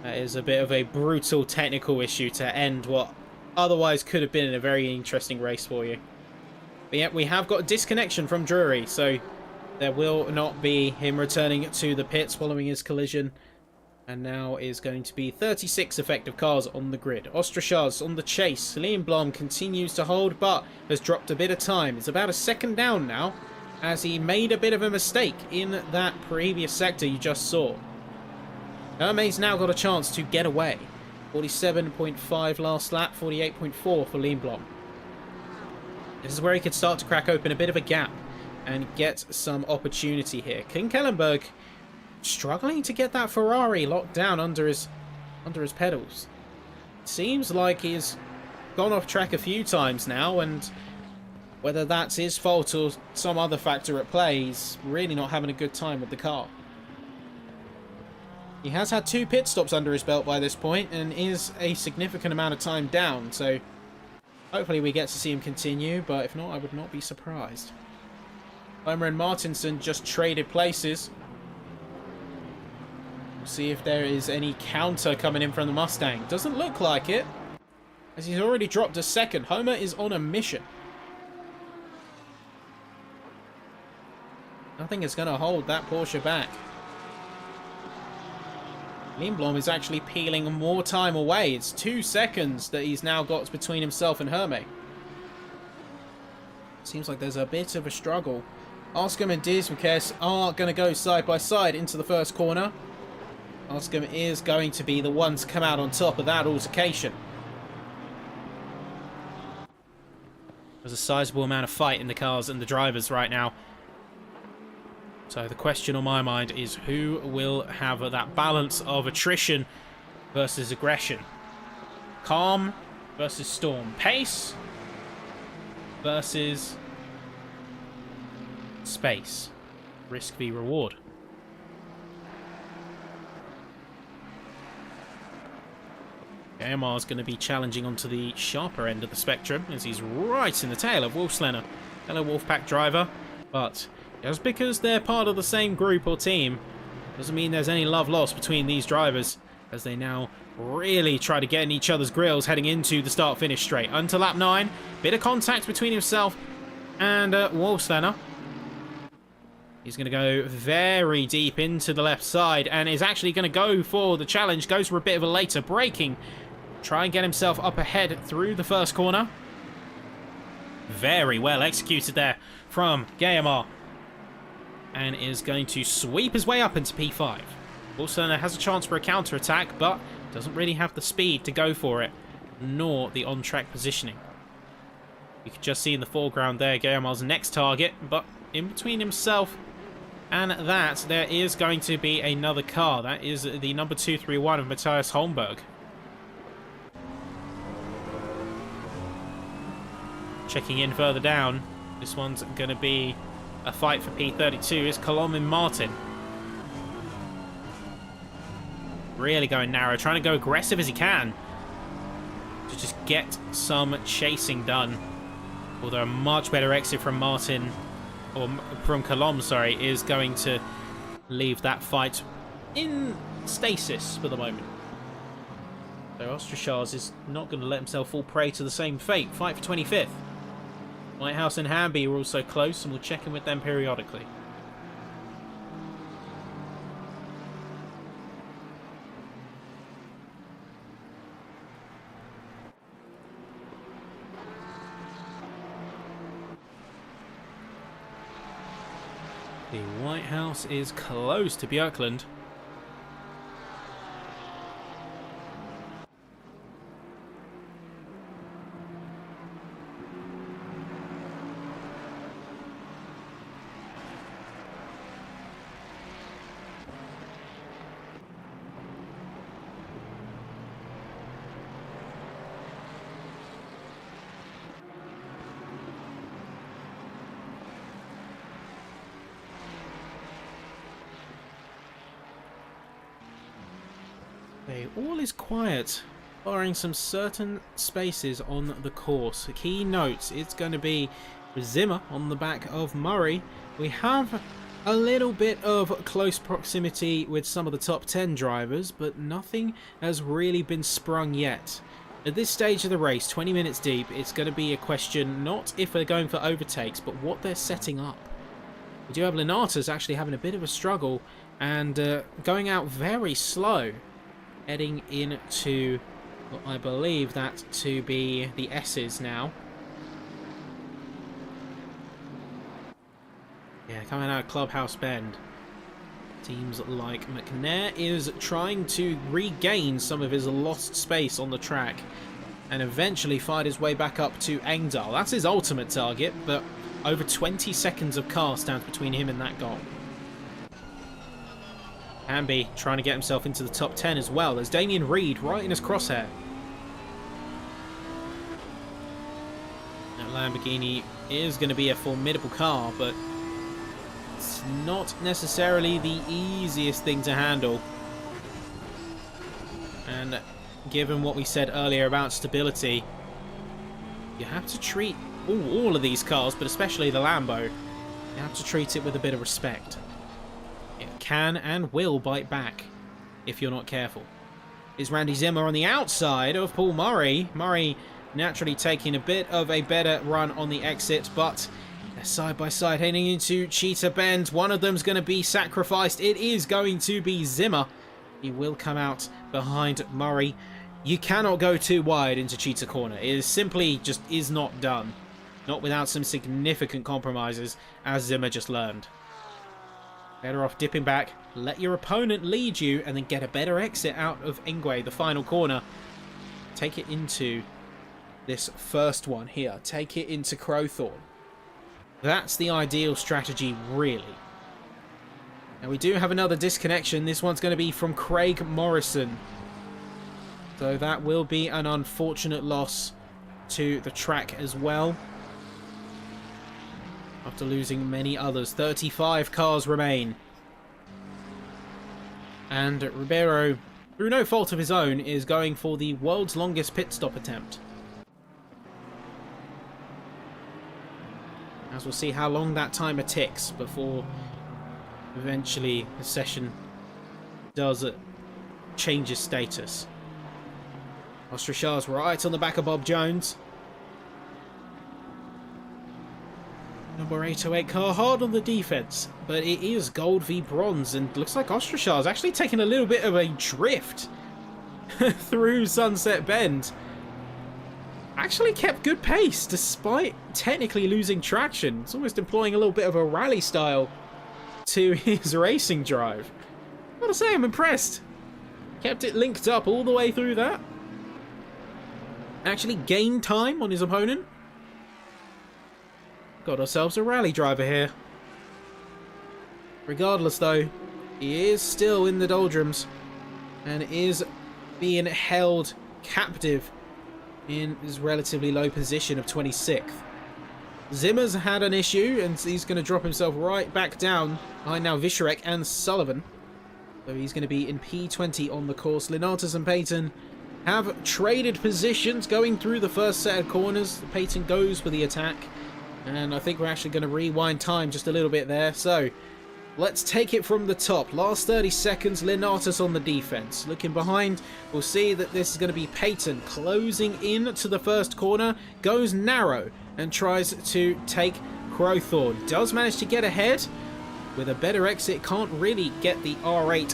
That is a bit of a brutal technical issue to end what otherwise could have been a very interesting race for you. But yet we have got a disconnection from Drury, so there will not be him returning to the pits following his collision. And now is going to be 36 effective cars on the grid. Ostrachaz on the chase. Lindblom continues to hold, but has dropped a bit of time. It's about a second down now, as he made a bit of a mistake in that previous sector you just saw. Hermé's now got a chance to get away. 47.5 last lap, 48.4 for Lindblom. This is where he could start to crack open a bit of a gap and get some opportunity here. King Kellenberg struggling to get that Ferrari locked down under his pedals. Seems like he's gone off track a few times now, and whether that's his fault or some other factor at play, he's really not having a good time with the car. He has had 2 pit stops under his belt by this point and is a significant amount of time down, so hopefully we get to see him continue, but if not, I would not be surprised. Homer and Martinson just traded places. We'll see if there is any counter coming in from the Mustang. Doesn't look like it, as he's already dropped a second. Homer is on a mission. Nothing is going to hold that Porsche back. Lindblom is actually peeling more time away. It's 2 seconds that he's now got between himself and Hermé. Seems like there's a bit of a struggle. Oscom and Diesmkes are going to go side by side into the first corner. Oscom is going to be the one to come out on top of that altercation. There's a sizable amount of fight in the cars and the drivers right now. So the question on my mind is who will have that balance of attrition versus aggression? Calm versus storm. Pace versus space. Risk v reward. AMR is going to be challenging onto the sharper end of the spectrum as he's right in the tail of Wolfslenner. Fellow Wolfpack driver, but just because they're part of the same group or team doesn't mean there's any love lost between these drivers, as they now really try to get in each other's grills heading into the start-finish straight. Until lap 9, bit of contact between himself and Wolfslenner. He's going to go very deep into the left side and is actually going to go for the challenge. Goes for a bit of a later braking. Try and get himself up ahead through the first corner. Very well executed there from Guillemard. And is going to sweep his way up into P5. Wolfslenner has a chance for a counter-attack, but doesn't really have the speed to go for it, nor the on-track positioning. You can just see in the foreground there Guillemard's next target, but in between himself and that, there is going to be another car. That is the number 231 of Matthias Holmberg. Checking in further down, this one's going to be a fight for P32 is Kyalami Martin. Really going narrow, trying to go aggressive as he can to just get some chasing done. Although a much better exit from Martin, or from Kyalami, sorry, is going to leave that fight in stasis for the moment. So Ostrachaz is not going to let himself fall prey to the same fate. Fight for 25th. Whitehouse and Hamby are also close, and we'll check in with them periodically. The Whitehouse is close to Björklund. Okay, all is quiet, barring some certain spaces on the course. Key notes, it's going to be Zimmer on the back of Murray. We have a little bit of close proximity with some of the top 10 drivers, but nothing has really been sprung yet. At this stage of the race, 20 minutes deep, it's going to be a question not if they're going for overtakes, but what they're setting up. We do have Linata's actually having a bit of a struggle and going out very slow. Heading into what I believe that to be the S's now. Yeah, coming out of Clubhouse Bend. Teams like McNair is trying to regain some of his lost space on the track and eventually find his way back up to Engdahl. That's his ultimate target, but over 20 seconds of car stands between him and that goal. Hamby trying to get himself into the top 10 as well. There's Damien Reed right in his crosshair. That Lamborghini is going to be a formidable car, but it's not necessarily the easiest thing to handle. And given what we said earlier about stability, you have to treat all of these cars, but especially the Lambo, you have to treat it with a bit of respect. It can and will bite back if you're not careful. Is Randy Zimmer on the outside of Paul Murray. Murray naturally taking a bit of a better run on the exit, but they're side by side heading into Cheetah Bend. One of them's going to be sacrificed. It is going to be Zimmer. He will come out behind Murray. You cannot go too wide into Cheetah Corner. It is simply just is not done. Not without some significant compromises, as Zimmer just learned. Better off dipping back, let your opponent lead you, and then get a better exit out of Ingwe, the final corner. Take it into this first one here. Take it into Crowthorne. That's the ideal strategy, really. Now we do have another disconnection. This one's going to be from Craig Morrison. So that will be an unfortunate loss to the track as well. After losing many others. 35 cars remain. And Ribeiro, through no fault of his own, is going for the world's longest pit stop attempt. As we'll see how long that timer ticks before eventually the session does change its status. Ostrachar's right on the back of Bob Jones. Number 808 car hard on the defense, but it is gold v bronze, and looks like Ostrachar's actually taking a little bit of a drift through Sunset Bend. Actually kept good pace despite technically losing traction. It's almost employing a little bit of a rally style to his racing drive. Gotta say, I'm impressed. Kept it linked up all the way through that. Actually gained time on his opponent. Got ourselves a rally driver here. Regardless though, he is still in the doldrums and is being held captive in his relatively low position of 26th. Zimmer's had an issue and he's going to drop himself right back down behind now Visharek and Sullivan. So he's going to be in P20 on the course. Linatus and Payton have traded positions going through the first set of corners. Payton goes for the attack. And I think we're actually going to rewind time just a little bit there. So, let's take it from the top. Last 30 seconds, Linatus on the defense. Looking behind, we'll see that this is going to be Payton closing in to the first corner. Goes narrow and tries to take Crowthorne. Does manage to get ahead. With a better exit, can't really get the R8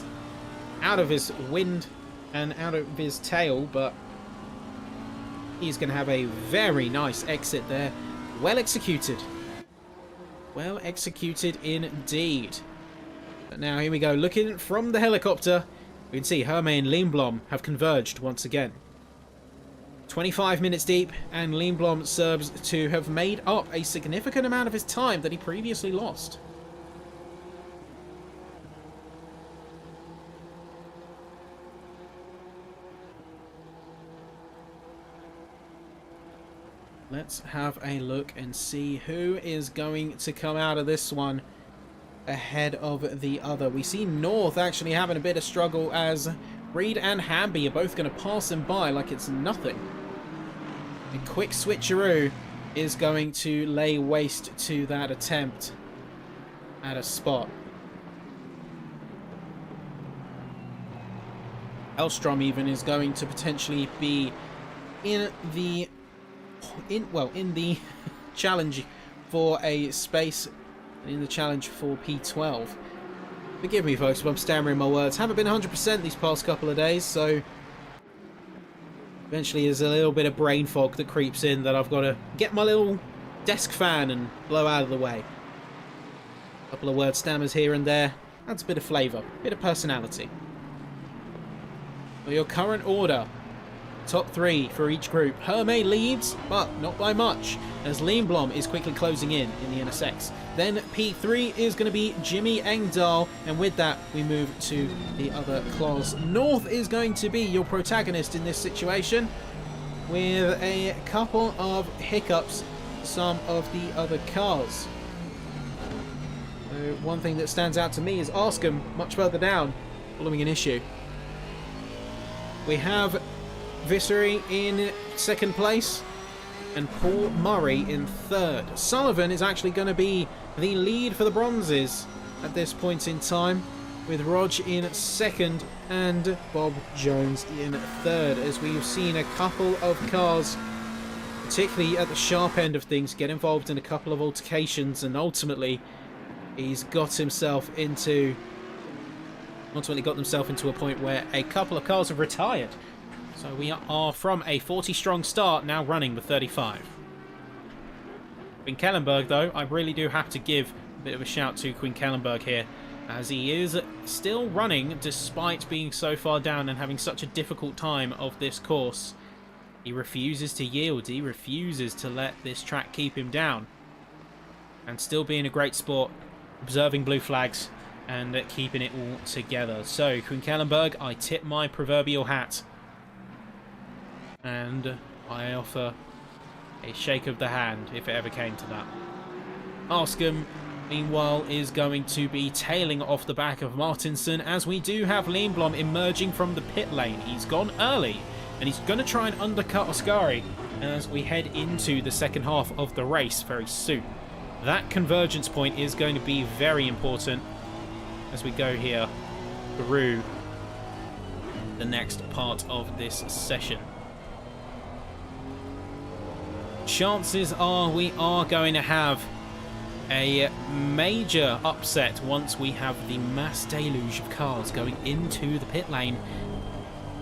out of his wind and out of his tail. But he's going to have a very nice exit there. Well executed. Well executed indeed. But now here we go. Looking from the helicopter, we can see Hermé and Lindblom have converged once again. 25 minutes deep, and Lindblom serves to have made up a significant amount of his time that he previously lost. Let's have a look and see who is going to come out of this one ahead of the other. We see North actually having a bit of struggle as Reed and Hamby are both going to pass him by like it's nothing. A quick switcheroo is going to lay waste to that attempt at a spot. Elstrom even is going to potentially be in the challenge for a space, in the challenge for P12. Forgive me folks, but I'm stammering my words. Haven't been 100% these past couple of days, so eventually there's a little bit of brain fog that creeps in that I've got to get my little desk fan and blow out of the way. A couple of word stammers here and there. Adds a bit of flavour, a bit of personality. For your current order, top three for each group. Hermé leads, but not by much, as Lindblom is quickly closing in the NSX. Then P3 is going to be Jimmy Engdahl, and with that we move to the other class. North is going to be your protagonist in this situation, with a couple of hiccups some of the other cars. So one thing that stands out to me is Arscombe much further down, following an issue. We have Vissery in second place and Paul Murray in third. Sullivan is actually going to be the lead for the bronzes at this point in time, with Rog in second and Bob Jones in third, as we've seen a couple of cars, particularly at the sharp end of things, get involved in a couple of altercations, and ultimately got themselves into a point where a couple of cars have retired. So we are from a 40 strong start now running the 35. In Kellenberg though, I really do have to give a bit of a shout to Quinn Kellenberg here, as he is still running despite being so far down and having such a difficult time of this course. He refuses to yield, he refuses to let this track keep him down, and still being a great sport, observing blue flags and keeping it all together. So Quinn Kellenberg, I tip my proverbial hat and I offer a shake of the hand if it ever came to that. Arscombe, meanwhile, is going to be tailing off the back of Martinson, as we do have Lindblom emerging from the pit lane. He's gone early, and he's going to try and undercut Oscari as we head into the second half of the race very soon. That convergence point is going to be very important as we go here through the next part of this session. Chances are we are going to have a major upset once we have the mass deluge of cars going into the pit lane.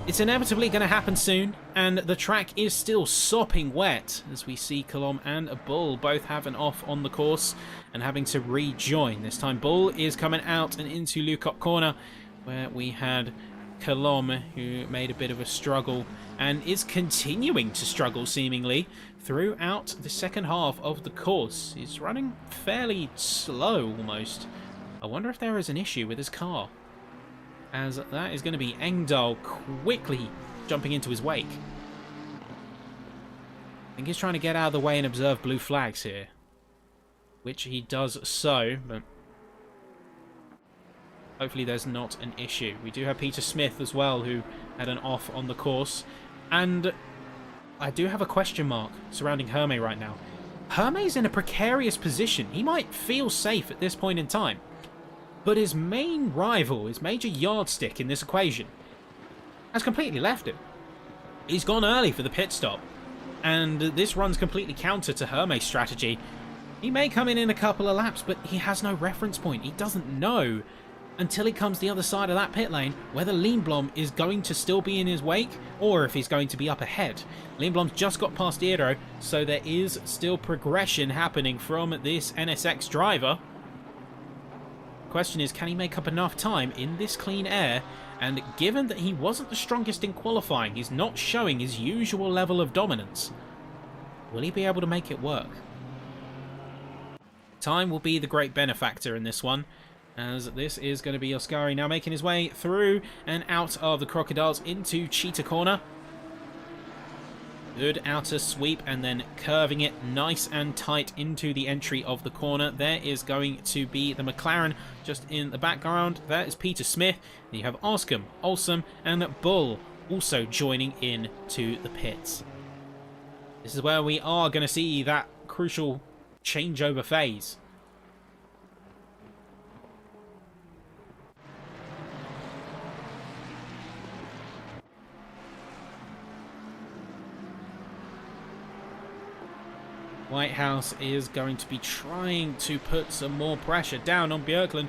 It's inevitably going to happen soon, and the track is still sopping wet as we see Kyalami and Bull both have an off on the course and having to rejoin. This time Bull is coming out and into Lukop Corner, where we had Kyalami, who made a bit of a struggle and is continuing to struggle seemingly throughout the second half of the course. He's running fairly slow almost. I wonder if there is an issue with his car, as that is going to be Engdahl quickly jumping into his wake. I think he's trying to get out of the way and observe blue flags here, which he does so, but hopefully there's not an issue. We do have Peter Smith as well, who had an off on the course, and I do have a question mark surrounding Hermé right now. Hermé's in a precarious position. He might feel safe at this point in time, but his main rival, his major yardstick in this equation, has completely left him. He's gone early for the pit stop, and this runs completely counter to Hermé's strategy. He may come in a couple of laps, but he has no reference point. He doesn't know until he comes the other side of that pit lane whether Lindblom is going to still be in his wake or if he's going to be up ahead. Lindblom's just got past Eero, so there is still progression happening from this NSX driver. Question is, can he make up enough time in this clean air? And given that he wasn't the strongest in qualifying, he's not showing his usual level of dominance, will he be able to make it work? Time will be the great benefactor in this one, as this is going to be Oscari now making his way through and out of the Crocodiles into Cheetah Corner. Good outer sweep and then curving it nice and tight into the entry of the corner. There is going to be the McLaren just in the background. There is Peter Smith. And you have Arscombe, Olsen and Bull also joining in to the pits. This is where we are going to see that crucial changeover phase. Whitehouse is going to be trying to put some more pressure down on Björklund.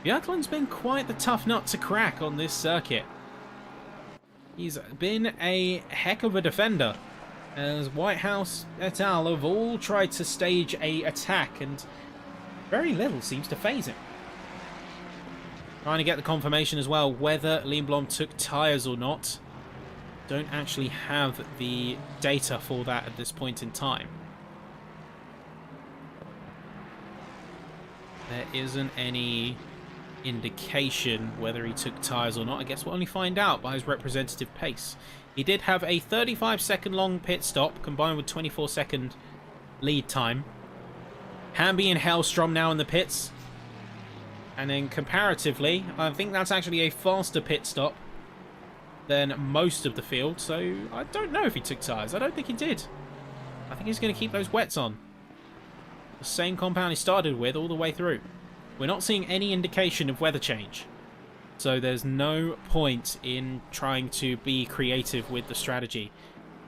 Björklund's been quite the tough nut to crack on this circuit. He's been a heck of a defender, as Whitehouse et al. Have all tried to stage a attack, and very little seems to faze him. Trying to get the confirmation as well whether Lindblom took tyres or not. Don't actually have the data for that at this point in time. There isn't any indication whether he took tyres or not. I guess we'll only find out by his representative pace. He did have a 35-second long pit stop combined with 24-second lead time. Hamby and Hellstrom now in the pits. And then comparatively, I think that's actually a faster pit stop than most of the field, so I don't know if he took tyres. I don't think he did. I think he's going to keep those wets on. The same compound he started with all the way through. We're not seeing any indication of weather change. So there's no point in trying to be creative with the strategy.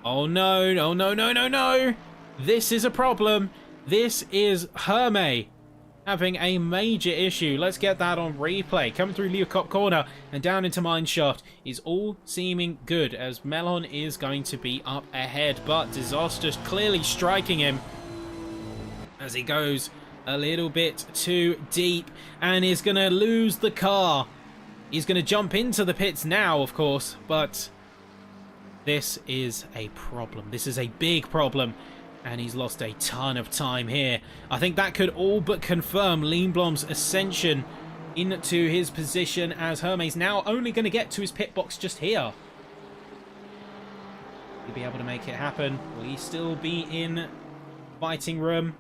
Oh no, no, no, no, no, no! This is a problem. This is Hermé having a major issue. Let's get that on replay. Coming through Leocop corner and down into Mineshaft is all seeming good as Melon is going to be up ahead, but Disaster's clearly striking him as he goes a little bit too deep and is going to lose the car. He's going to jump into the pits now, of course, but this is a problem. This is a big problem, and he's lost a ton of time here. I think that could all but confirm Lindblom's ascension into his position, as Hermé's now only going to get to his pit box just here. He'll be able to make it happen. Will he still be in fighting room?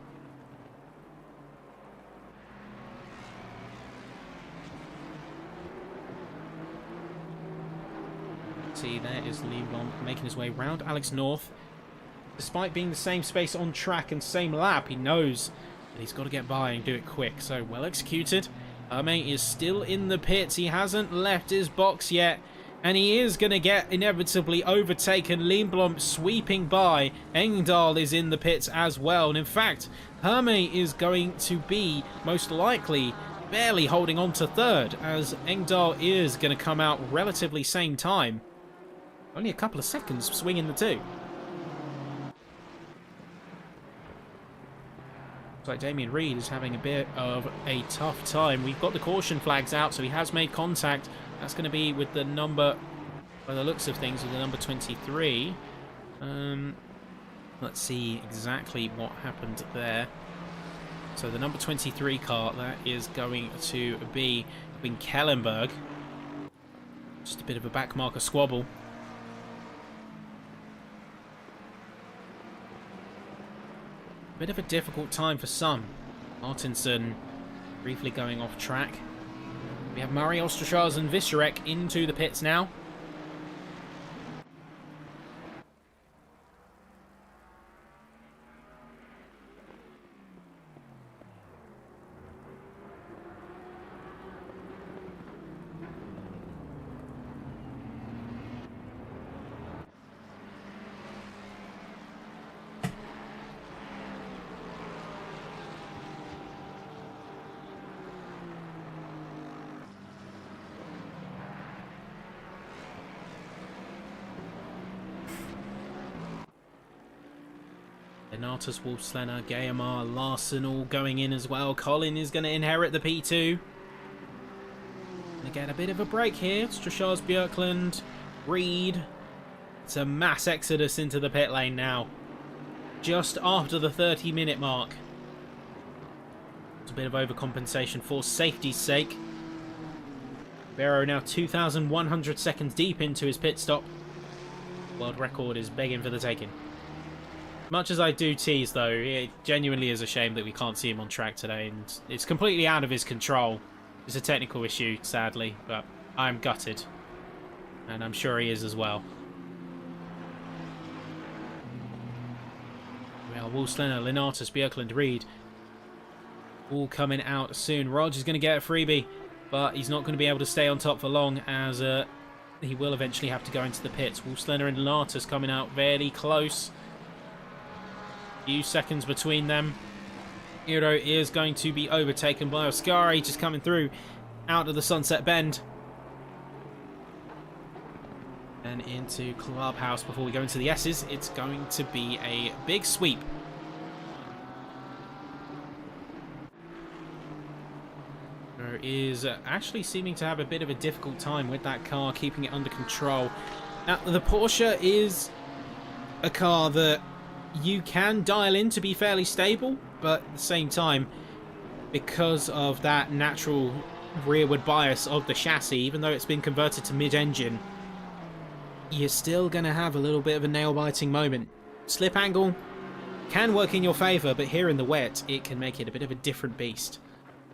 See, there is Lindblom making his way round Alex North. Despite being the same space on track and same lap, he knows that he's got to get by and do it quick. So, well executed. Hermé is still in the pits. He hasn't left his box yet. And he is going to get inevitably overtaken. Lindblom sweeping by. Engdahl is in the pits as well. And in fact, Hermé is going to be, most likely, barely holding on to third, as Engdahl is going to come out relatively same time. Only a couple of seconds swinging the two. Looks like Damien Reed is having a bit of a tough time. We've got the caution flags out, so he has made contact. That's going to be with the number, by the looks of things, with the number 23. Let's see exactly what happened there. So the number 23 car, that is going to be in Kellenberg. Just a bit of a backmarker squabble. Bit of a difficult time for some. Martinson briefly going off track. We have Murray, Ostrachaz and Viscerek into the pits now. Donatus, Wolfslener, Gayamar, Larson all going in as well. Colin is going to inherit the P2. Gonna get a bit of a break here. Strachaz, Björklund, Reed. It's a mass exodus into the pit lane now. Just after the 30-minute mark. It's a bit of overcompensation for safety's sake. Barrow now 2,100 seconds deep into his pit stop. World record is begging for the taking. Much as I do tease, though, it genuinely is a shame that we can't see him on track today, and it's completely out of his control. It's a technical issue, sadly, but I'm gutted. And I'm sure he is as well. Well, Wolfslener, Lenatus, Björklund, Reed all coming out soon. Roger's going to get a freebie, but he's not going to be able to stay on top for long, as he will eventually have to go into the pits. Wolfslener and Lenatus coming out very close. Few seconds between them. Hero is going to be overtaken by Oscari, just coming through out of the Sunset Bend. And into Clubhouse before we go into the S's. It's going to be a big sweep. Hero is actually seeming to have a bit of a difficult time with that car, keeping it under control. Now, the Porsche is a car that you can dial in to be fairly stable, but at the same time, because of that natural rearward bias of the chassis, even though it's been converted to mid-engine, you're still going to have a little bit of a nail-biting moment. Slip angle can work in your favour, but here in the wet, it can make it a bit of a different beast.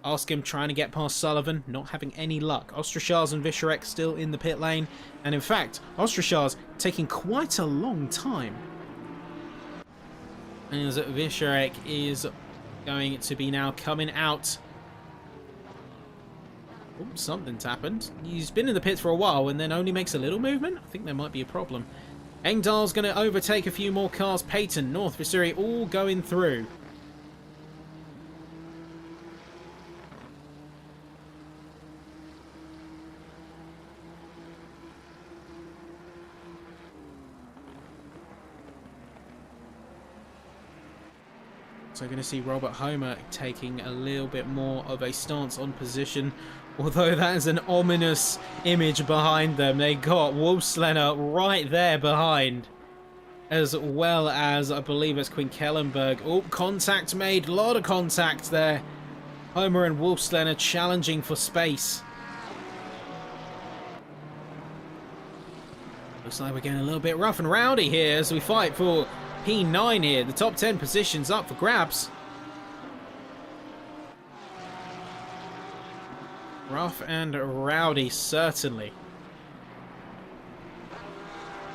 Ask him trying to get past Sullivan, not having any luck. Ostrashaz and Visharek still in the pit lane. And in fact, Ostrashaz taking quite a long time. As Visharek is going to be now coming out. Oh, something's happened. He's been in the pits for a while and then only makes a little movement. I think there might be a problem. Engdahl's going to overtake a few more cars. Peyton, North, Visuri all going through. So going to see Robert Homer taking a little bit more of a stance on position. Although that is an ominous image behind them. They got Wolfslenner right there behind. As well as, I believe it's Quinn Kellenberg. Oh, contact made. A lot of contact there. Homer and Wolfslenner challenging for space. Looks like we're getting a little bit rough and rowdy here as we fight for P9 here. The top 10 positions up for grabs. Rough and rowdy, certainly.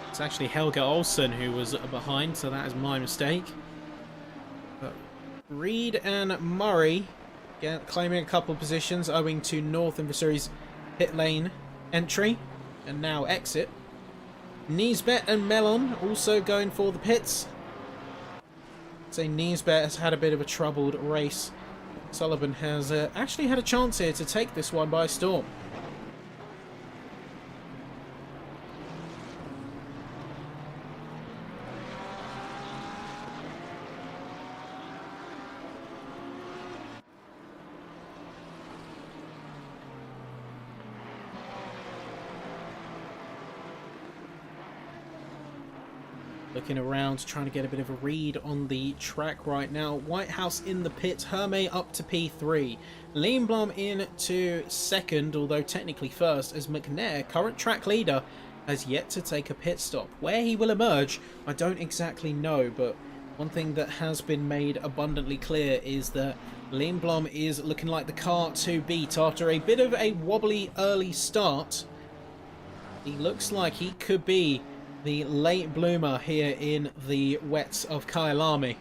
It's actually Helga Olsen who was behind, so that is my mistake. But Reed and Murray claiming a couple of positions owing to North and Vasuri's pit lane entry and now exit. Niesbet and Melon also going for the pits. I'd say Niesbet has had a bit of a troubled race. Sullivan has actually had a chance here to take this one by storm. Looking around, trying to get a bit of a read on the track right now. Whitehouse in the pits, Hermé up to P3. Lindblom in to second, although technically first, as McNair, current track leader, has yet to take a pit stop. Where he will emerge, I don't exactly know, but one thing that has been made abundantly clear is that Lindblom is looking like the car to beat after a bit of a wobbly early start. He looks like he could be the late bloomer here in the wets of Kyalami.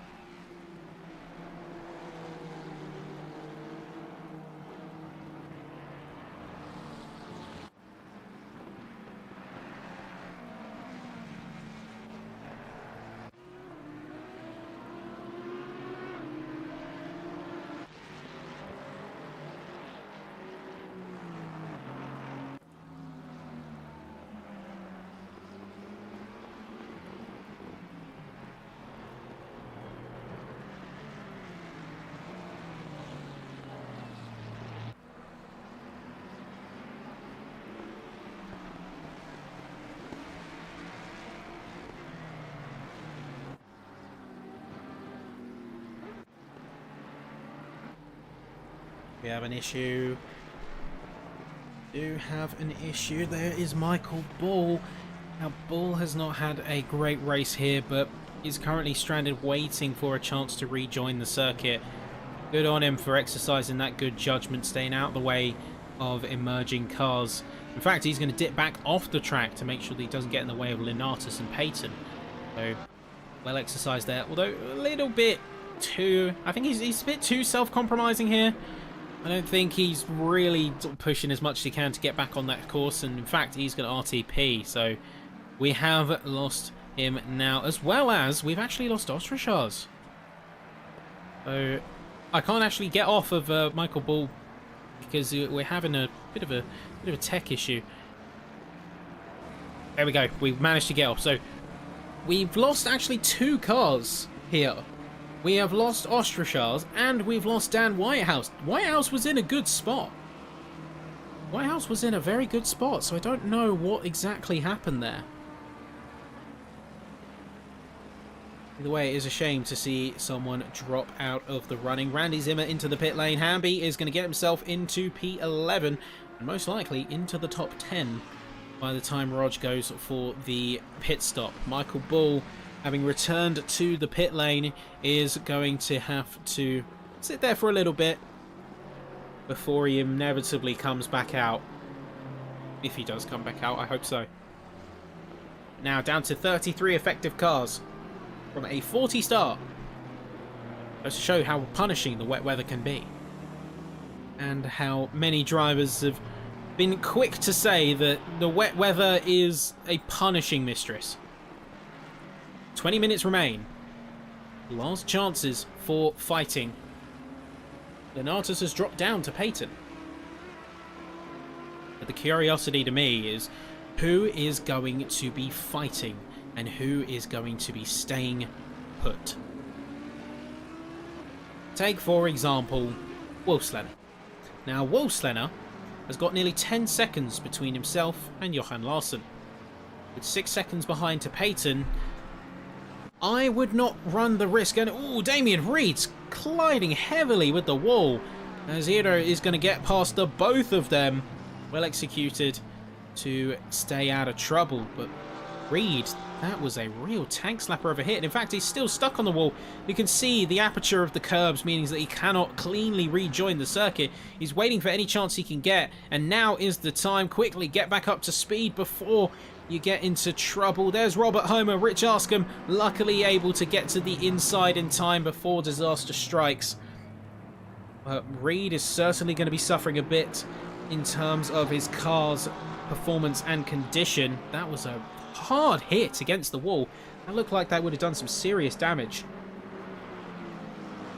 We have an issue. Do have an issue. There is Michael Bull. Now, Bull has not had a great race here, but is currently stranded waiting for a chance to rejoin the circuit. Good on him for exercising that good judgment, staying out of the way of emerging cars. In fact, he's going to dip back off the track to make sure that he doesn't get in the way of Lenatus and Peyton. So, well exercised there. Although, a little bit too... I think he's a bit too self-compromising here. I don't think he's really pushing as much as he can to get back on that course, and in fact he's going to RTP, so we have lost him now, as well as we've actually lost Ostrashaz. So I can't actually get off of Michael Bull because we're having a bit of a tech issue. There we go, we've managed to get off. So we've lost actually 2 cars here. We have lost Ostrashaz, and we've lost Dan Whitehouse. Whitehouse was in a good spot. Whitehouse was in a very good spot, so I don't know what exactly happened there. Either way, it is a shame to see someone drop out of the running. Randy Zimmer into the pit lane. Hamby is going to get himself into P11, and most likely into the top 10 by the time Rog goes for the pit stop. Michael Bull, having returned to the pit lane, is going to have to sit there for a little bit. before he inevitably comes back out. If he does come back out, I hope so. Now down to 33 effective cars from a 40 start. Just to show how punishing the wet weather can be. And how many drivers have been quick to say that the wet weather is a punishing mistress. 20 minutes remain. Last chances for fighting. Lenatus has dropped down to Peyton. But the curiosity to me is who is going to be fighting and who is going to be staying put. Take, for example, Wolfslenner. Now, Wolfslenner has got nearly 10 seconds between himself and Johan Larsson. With 6 seconds behind to Peyton, I would not run the risk. And, oh, Damien Reed's colliding heavily with the wall. As Hiro is going to get past the both of them. Well executed to stay out of trouble. But Reed, that was a real tank slapper of a hit. In fact, he's still stuck on the wall. You can see the aperture of the curbs, meaning that he cannot cleanly rejoin the circuit. He's waiting for any chance he can get. And now is the time. Quickly get back up to speed before you get into trouble. There's Robert Homer, Rich Arscombe, luckily able to get to the inside in time before disaster strikes. But Reed is certainly going to be suffering a bit in terms of his car's performance and condition. That was a hard hit against the wall. That looked like that would have done some serious damage.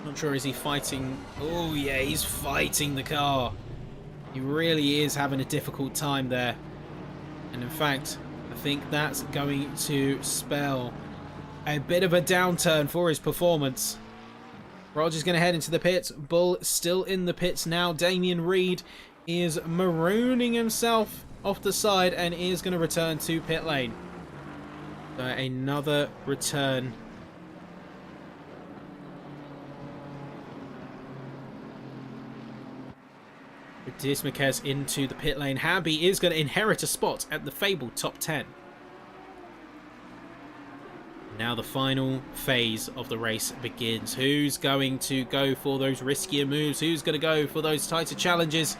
Not sure, is he fighting? Oh yeah, he's fighting the car. He really is having a difficult time there. And in fact, I think that's going to spell a bit of a downturn for his performance. Roger's going to head into the pits. Bull still in the pits now. Damien Reed is marooning himself off the side and is going to return to pit lane. So another return. Dismakes into the pit lane. Hamby is going to inherit a spot at the fabled top 10. Now the final phase of the race begins. Who's going to go for those riskier moves? Who's going to go for those tighter challenges?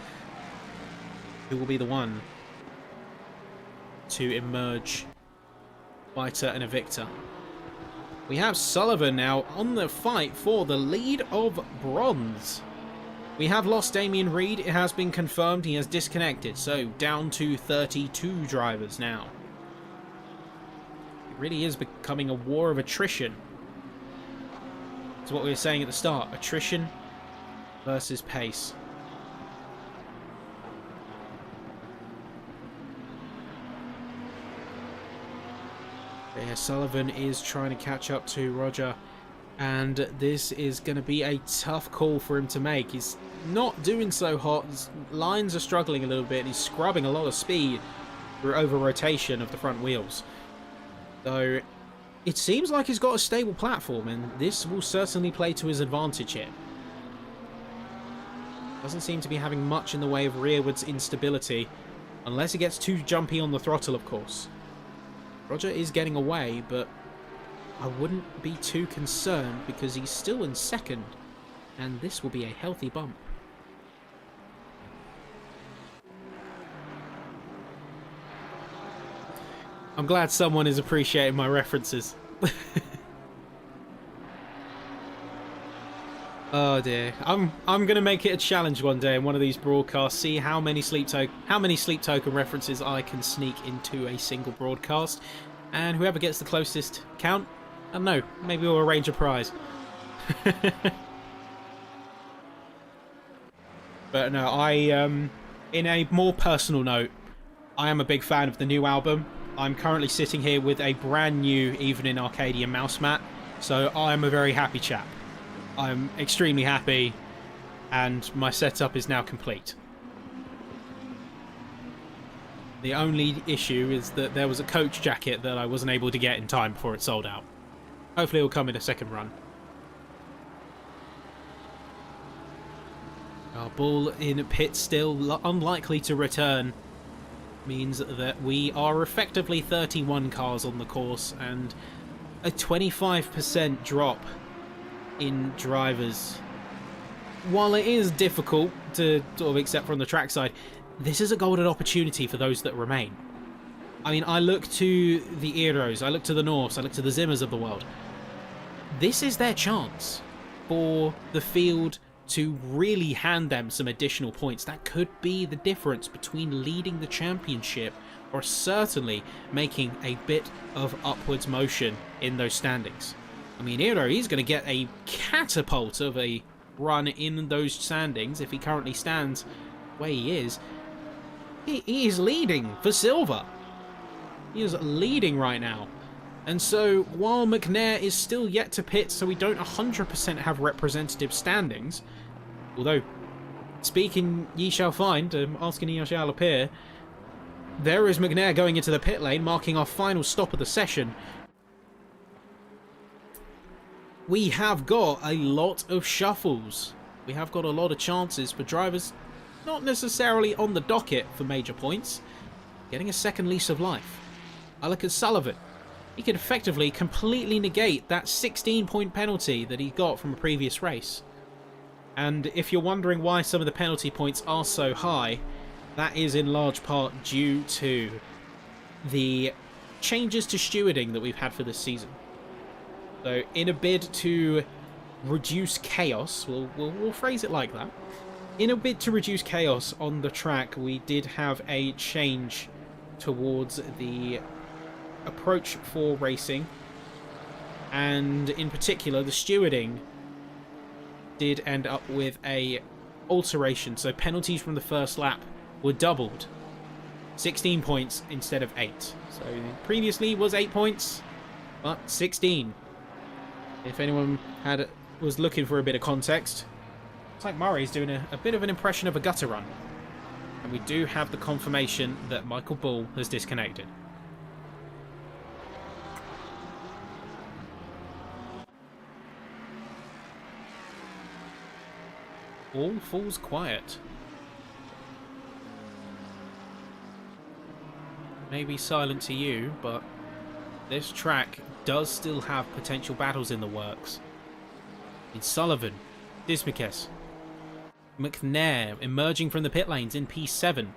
Who will be the one to emerge fighter and a victor? We have Sullivan now on the fight for the lead of bronze. We have lost Damien Reed. It has been confirmed he has disconnected. So down to 32 drivers now. It really is becoming a war of attrition. That's what we were saying at the start. Attrition versus pace. Yeah, Sullivan is trying to catch up to Roger. And this is going to be a tough call for him to make. He's not doing so hot. His lines are struggling a little bit. He's scrubbing a lot of speed through over-rotation of the front wheels. So it seems like he's got a stable platform, and this will certainly play to his advantage here. Doesn't seem to be having much in the way of rearwards instability, unless he gets too jumpy on the throttle, of course. Roger is getting away, but I wouldn't be too concerned because he's still in second, and this will be a healthy bump. I'm glad someone is appreciating my references. Oh dear. I'm gonna make it a challenge one day in one of these broadcasts. See how many sleep token references I can sneak into a single broadcast, and whoever gets the closest count, I don't know, maybe we'll arrange a prize. But no, in a more personal note, I am a big fan of the new album. I'm currently sitting here with a brand new Evening Arcadia mouse mat, so I am a very happy chap. I'm extremely happy, and my setup is now complete. The only issue is that there was a coach jacket that I wasn't able to get in time before it sold out. Hopefully it will come in a second run. Our Bull in pit still, unlikely to return. Means that we are effectively 31 cars on the course and a 25% drop in drivers. while it is difficult to sort of accept from the trackside, this is a golden opportunity for those that remain. I mean, I look to the Eeros, I look to the Norse, I look to the Zimmers of the world. This is their chance for the field to really hand them some additional points. That could be the difference between leading the championship or certainly making a bit of upwards motion in those standings. I mean, Eero, he's going to get a catapult of a run in those standings if he currently stands where he is. He is leading for silver. He is leading right now. And so, while McNair is still yet to pit, so we don't 100% have representative standings, although, speaking ye shall find, asking ye shall appear, there is McNair going into the pit lane, marking our final stop of the session. We have got a lot of shuffles. We have got a lot of chances for drivers, not necessarily on the docket for major points, getting a second lease of life. I look at Sullivan. He could effectively completely negate that 16-point penalty that he got from a previous race. And if you're wondering why some of the penalty points are so high, that is in large part due to the changes to stewarding that we've had for this season. So in a bid to reduce chaos, we'll phrase it like that. In a bid to reduce chaos on the track, we did have a change towards the approach for racing, and in particular the stewarding did end up with a alteration, so penalties from the first lap were doubled, 16 points instead of 8. So previously was 8 points, but 16. If anyone was looking for a bit of context, it's like Murray's doing a bit of an impression of a gutter run, and we do have the confirmation that Michael Bull has disconnected. All falls quiet. Maybe silent to you, but this track does still have potential battles in the works. It's Sullivan, Dismukes, McNair emerging from the pit lanes in P7.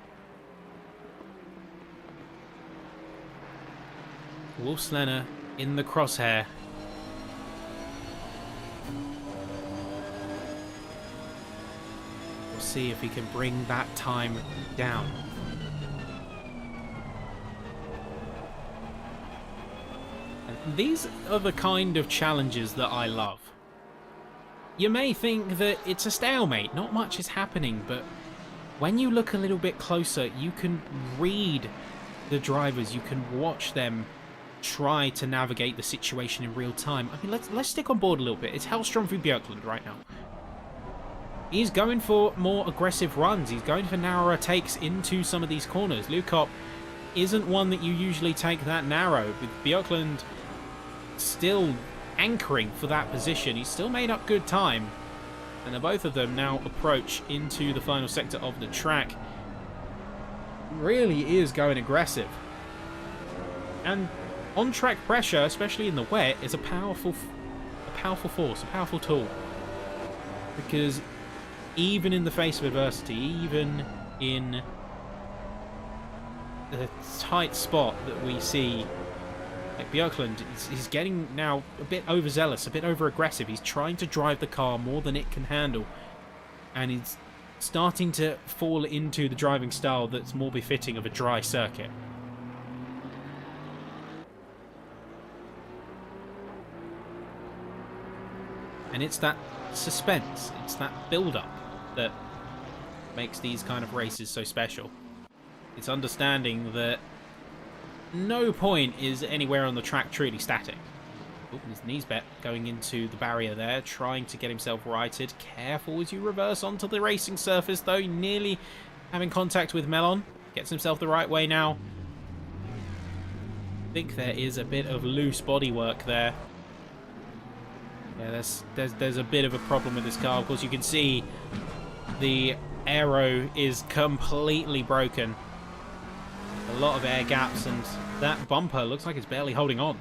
Wolfslenner in the crosshair. We'll see if he can bring that time down. And these are the kind of challenges that I love. You may think that it's a stalemate, not much is happening, but when you look a little bit closer, you can read the drivers, you can watch them try to navigate the situation in real time. I mean, let's stick on board a little bit. It's Hellstrom v Björklund right now. He's going for more aggressive runs. He's going for narrower takes into some of these corners. Lukop isn't one that you usually take that narrow, with Björklund still anchoring for that position. He's still made up good time, and the both of them now approach into the final sector of the track. Really is going aggressive, and on-track pressure, especially in the wet, is a powerful force, a powerful tool, because even in the face of adversity, even in the tight spot that we see, like Björklund, he's getting now a bit overzealous, a bit over-aggressive. He's trying to drive the car more than it can handle, and he's starting to fall into the driving style that's more befitting of a dry circuit. And it's that suspense, it's that build-up that makes these kind of races so special. It's understanding that no point is anywhere on the track truly static. Oh, his knees bet going into the barrier there, trying to get himself righted. Careful as you reverse onto the racing surface, though, nearly having contact with Melon. Gets himself the right way now. I think there is a bit of loose bodywork there. Yeah, there's a bit of a problem with this car. Of course, you can see the aero is completely broken. A lot of air gaps, and that bumper looks like it's barely holding on.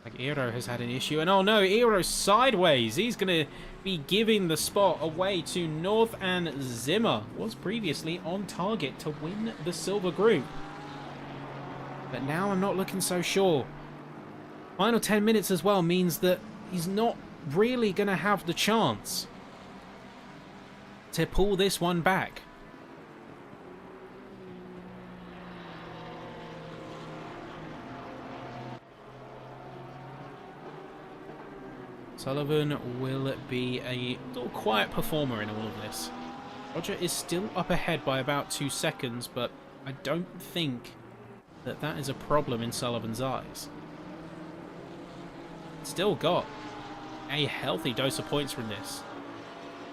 Like Eero has had an issue, and oh no, Eero's sideways. He's going to be giving the spot away to North, and Zimmer was previously on target to win the silver group. But now I'm not looking so sure. Final 10 minutes as well means that he's not really going to have the chance to pull this one back. Sullivan will be a little quiet performer in all of this. Roger is still up ahead by about 2 seconds, but I don't think that that is a problem in Sullivan's eyes. Still got a healthy dose of points from this.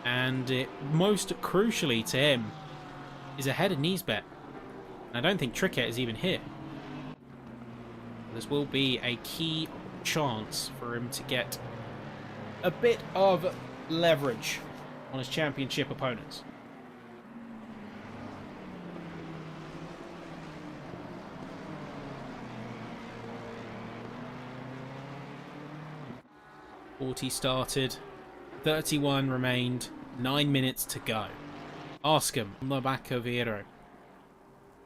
And it, most crucially to him, is ahead of Niesbet. I don't think Trickett is even here. This will be a key chance for him to get a bit of leverage on his championship opponents. .40 started, 31 remained, 9 minutes to go. Arscombe on the back of Eero.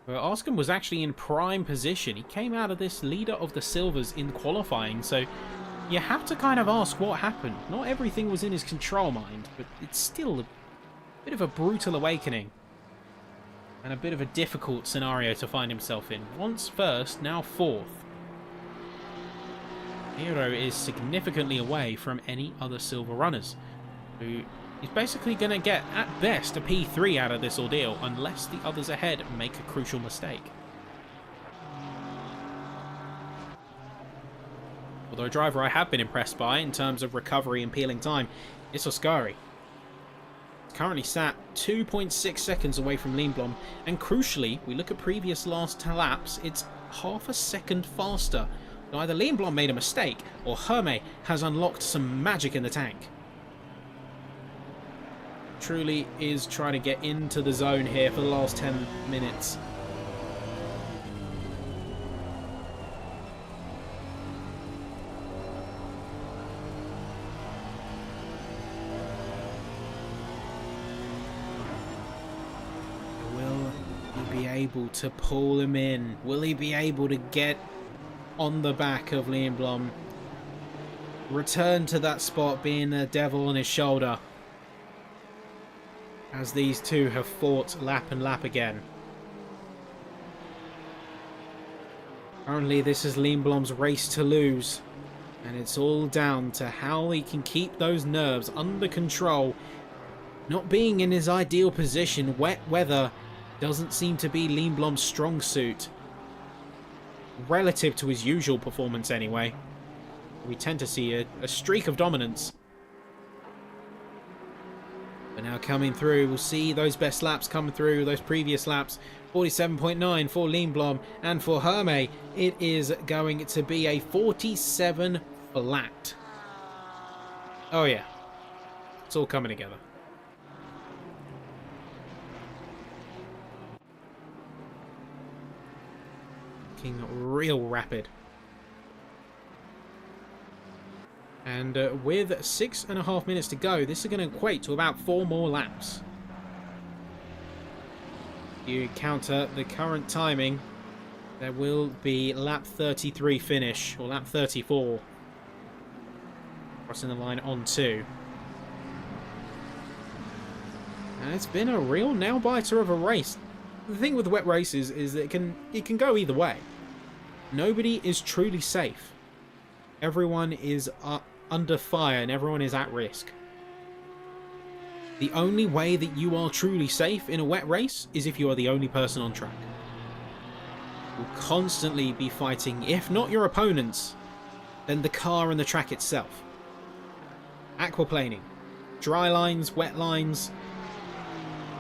Well, Arscombe was actually in prime position. He came out of this leader of the Silvers in qualifying, so you have to kind of ask what happened. Not everything was in his control mind, but it's still a bit of a brutal awakening. And a bit of a difficult scenario to find himself in. Once first, now fourth. Eero is significantly away from any other silver runners, who is basically going to get, at best, a P3 out of this ordeal, unless the others ahead make a crucial mistake. Although a driver I have been impressed by in terms of recovery and peeling time is Oskari. He's currently sat 2.6 seconds away from Lindblom, and crucially, we look at previous last laps, it's half a second faster. Now either Lindblom made a mistake, or Hermé has unlocked some magic in the tank. Truly is trying to get into the zone here for the last 10 minutes. Will he be able to pull him in? Will he be able to get on the back of Lindblom? Return to that spot, being the devil on his shoulder, as these two have fought lap and lap again. Currently this is Lindblom's race to lose, and it's all down to how he can keep those nerves under control. Not being in his ideal position, wet weather doesn't seem to be Lindblom's strong suit, relative to his usual performance anyway. We tend to see a streak of dominance. But now coming through, we'll see those best laps coming through, those previous laps. 47.9 for Lindblom, and for Hermé, it is going to be a 47 flat. Oh yeah, it's all coming together. Looking real rapid. And with 6.5 minutes to go, this is going to equate to about 4 more laps. You counter the current timing, there will be lap 33 finish, or lap 34. Crossing the line on 2. And it's been a real nail-biter of a race. The thing with wet races is that it can go either way. Nobody is truly safe. Everyone is under fire and everyone is at risk. The only way that you are truly safe in a wet race is if you are the only person on track. You'll constantly be fighting, if not your opponents, then the car and the track itself. Aquaplaning, dry lines, wet lines,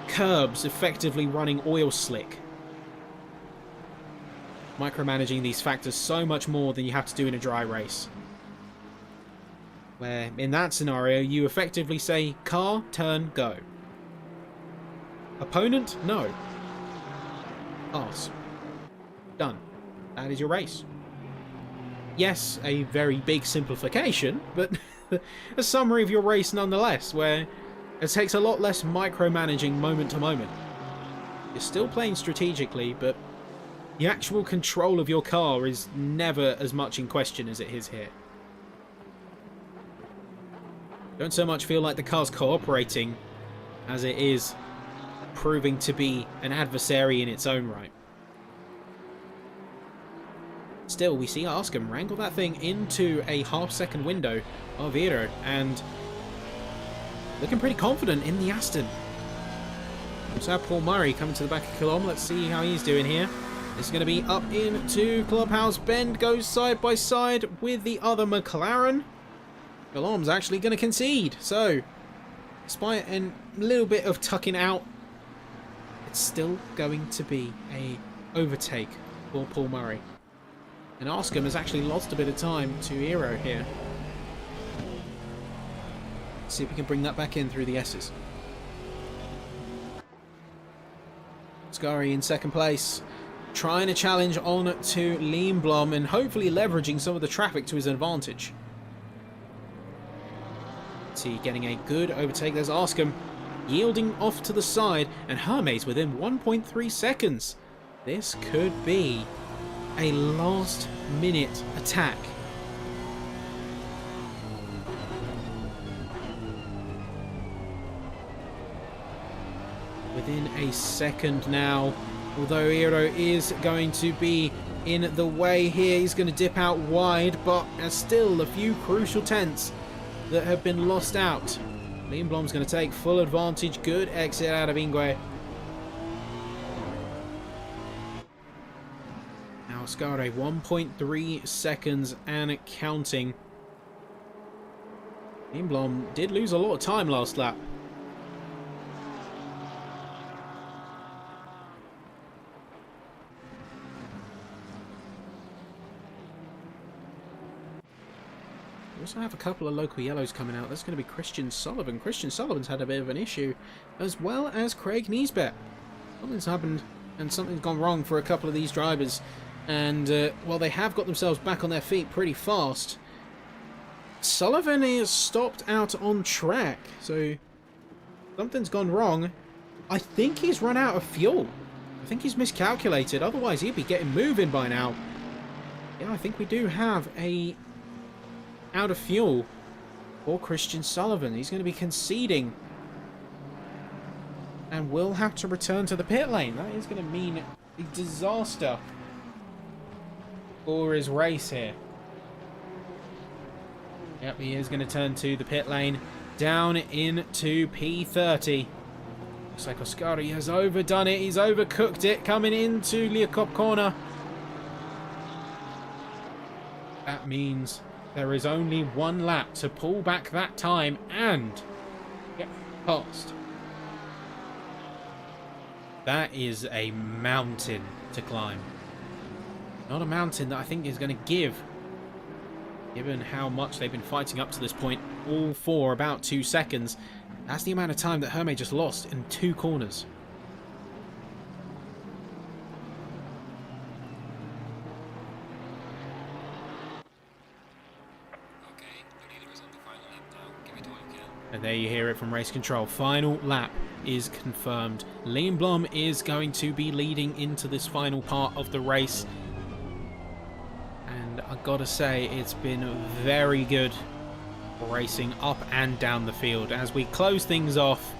curbs effectively running oil slick. Micromanaging these factors so much more than you have to do in a dry race. Where, in that scenario, you effectively say, car, turn, go. Opponent, no. Pass. Done. That is your race. yes, a very big simplification, but a summary of your race nonetheless, where it takes a lot less micromanaging moment to moment. You're still playing strategically, but the actual control of your car is never as much in question as it is here. Don't so much feel like the car's cooperating as it is proving to be an adversary in its own right. Still, we see Arscombe wrangle that thing into a half-second window of Iro, and looking pretty confident in the Aston. We also have Paul Murray coming to the back of Kyalami. Let's see how he's doing here. This is going to be up into Clubhouse Bend, goes side by side with the other McLaren. Kyalami's actually going to concede, so despite a little bit of tucking out, it's still going to be a overtake for Paul Murray. And Arscombe has actually lost a bit of time to Iro here. Let's see if we can bring that back in through the S's. Scari in second place, trying to challenge on to Liam Blom and hopefully leveraging some of the traffic to his advantage. Let's see, getting a good overtake. There's Arscombe yielding off to the side, and Hermes within 1.3 seconds. This could be a last minute attack. Within a second now, although Iro is going to be in the way here, he's going to dip out wide, but there's still a few crucial tenths that have been lost out. Liam Blom's going to take full advantage. Good exit out of Ingwe. Now Scari 1.3 seconds and counting. Liam Blom did lose a lot of time last lap. We also have a couple of local yellows coming out. That's going to be Christian Sullivan. Christian Sullivan's had a bit of an issue, as well as Craig Niesbet. Something's happened and something's gone wrong for a couple of these drivers. And, well, they have got themselves back on their feet pretty fast. Sullivan is stopped out on track, so something's gone wrong. I think he's run out of fuel. I think he's miscalculated, otherwise he'd be getting moving by now. Yeah, I think we do have a out of fuel for Christian Sullivan. He's going to be conceding and will have to return to the pit lane. That is going to mean a disaster for his race here. Yep, he is going to turn to the pit lane down into P30. Looks like Oscari has overdone it. He's overcooked it coming into Leocop corner. That means there is only one lap to pull back that time and get past. That is a mountain to climb. Not a mountain that I think is going to give, given how much they've been fighting up to this point, all for about 2 seconds. That's the amount of time that Hermes just lost in 2 corners. And there you hear it from race control. Final lap is confirmed. Liam Blom is going to be leading into this final part of the race. And I gotta say, it's been very good racing up and down the field as we close things off.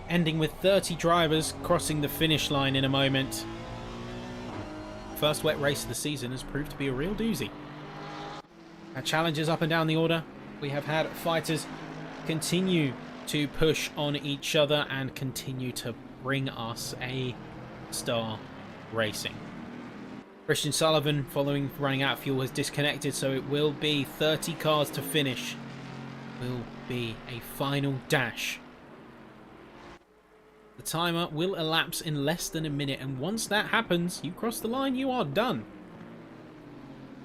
Ending with 30 drivers crossing the finish line in a moment. First wet race of the season has proved to be a real doozy. Our challenges up and down the order. We have had fighters continue to push on each other and continue to bring us a star racing. Christian Sullivan, following running out of fuel, has disconnected, so it will be 30 cars to finish. Will be a final dash. The timer will elapse in less than a minute, and once that happens, you cross the line, you are done.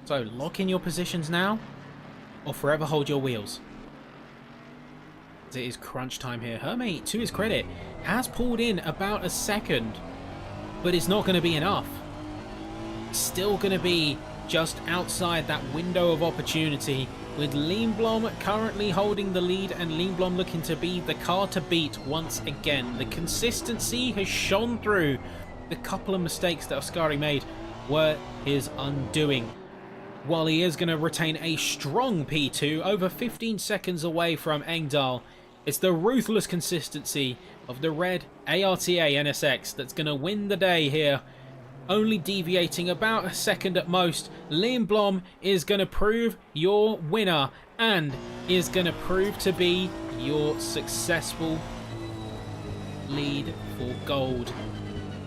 So lock in your positions now, or forever hold your wheels. It is crunch time here. Hermes, to his credit, has pulled in about a second, but it's not going to be enough. still going to be just outside that window of opportunity, with Lindblom currently holding the lead and Lindblom looking to be the car to beat once again. The consistency has shone through. The couple of mistakes that Oscari made were his undoing. While he is going to retain a strong P2, over 15 seconds away from Engdahl, it's the ruthless consistency of the red ARTA NSX that's going to win the day here. Only deviating about a second at most. Lindblom is going to prove your winner and is going to prove to be your successful lead for gold.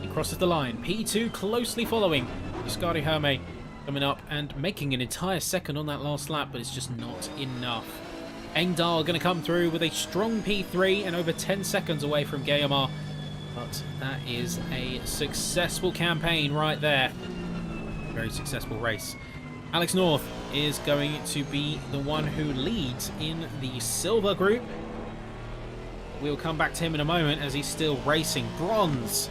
He crosses the line. P2 closely following. Oscari Herme coming up and making an entire second on that last lap, but it's just not enough. Engdahl going to come through with a strong P3 and over 10 seconds away from Guillemard. But that is a successful campaign right there. Very successful race. Alex North is going to be the one who leads in the silver group. We'll come back to him in a moment as he's still racing. Bronze.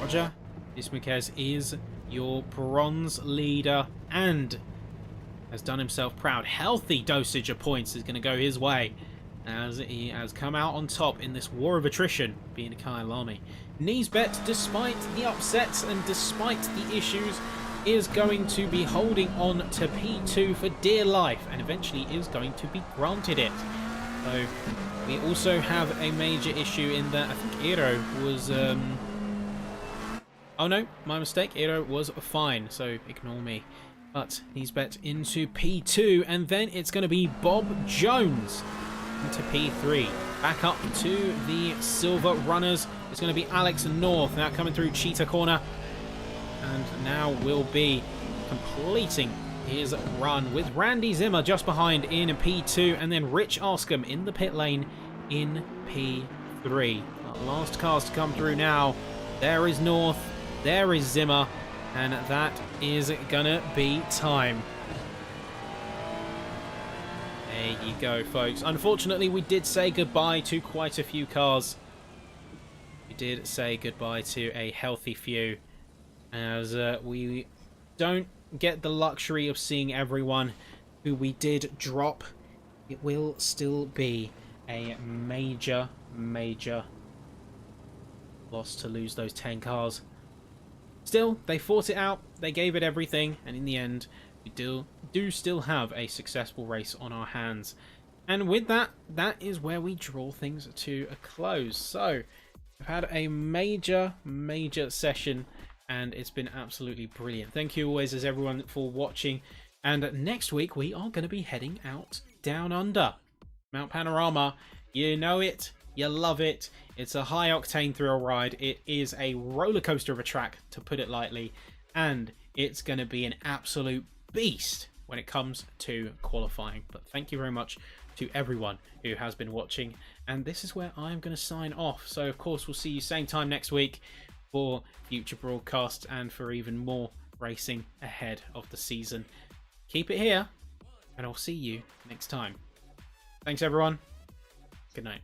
Roger Ismaquez is your bronze leader and has done himself proud. Healthy dosage of points is going to go his way, as he has come out on top in this war of attrition, being a Kyalami. Nisbet, despite the upsets and despite the issues, is going to be holding on to P2 for dear life, and eventually is going to be granted it. So we also have a major issue in that I think Eero was... oh no, my mistake. Eero was fine, so ignore me. But Nisbet into P2, and then it's going to be Bob Jones into P3. Back up to the silver runners. It's going to be Alex North now coming through Cheetah Corner. And now will be completing his run with Randy Zimmer just behind in P2. And then Rich Arscombe in the pit lane in P3. Our last cars to come through now. There is North. There is Zimmer. And that is going to be time. There you go, folks. Unfortunately, we did say goodbye to quite a few cars. We did say goodbye to a healthy few, as we don't get the luxury of seeing everyone who we did drop. It will still be a major, major loss to lose those 10 cars. Still, they fought it out, they gave it everything, and in the end, we do still have a successful race on our hands. And with that, that is where we draw things to a close. So, we've had a major, major session, and it's been absolutely brilliant. Thank you always, as everyone, for watching. And next week, we are going to be heading out down under. Mount Panorama, you know it, you love it. It's a high-octane thrill ride. It is a roller coaster of a track, to put it lightly. And it's going to be an absolute beast when it comes to qualifying. But thank you very much to everyone who has been watching. And this is where I'm going to sign off. So, of course, we'll see you same time next week for future broadcasts and for even more racing ahead of the season. Keep it here, and I'll see you next time. Thanks, everyone. Good night.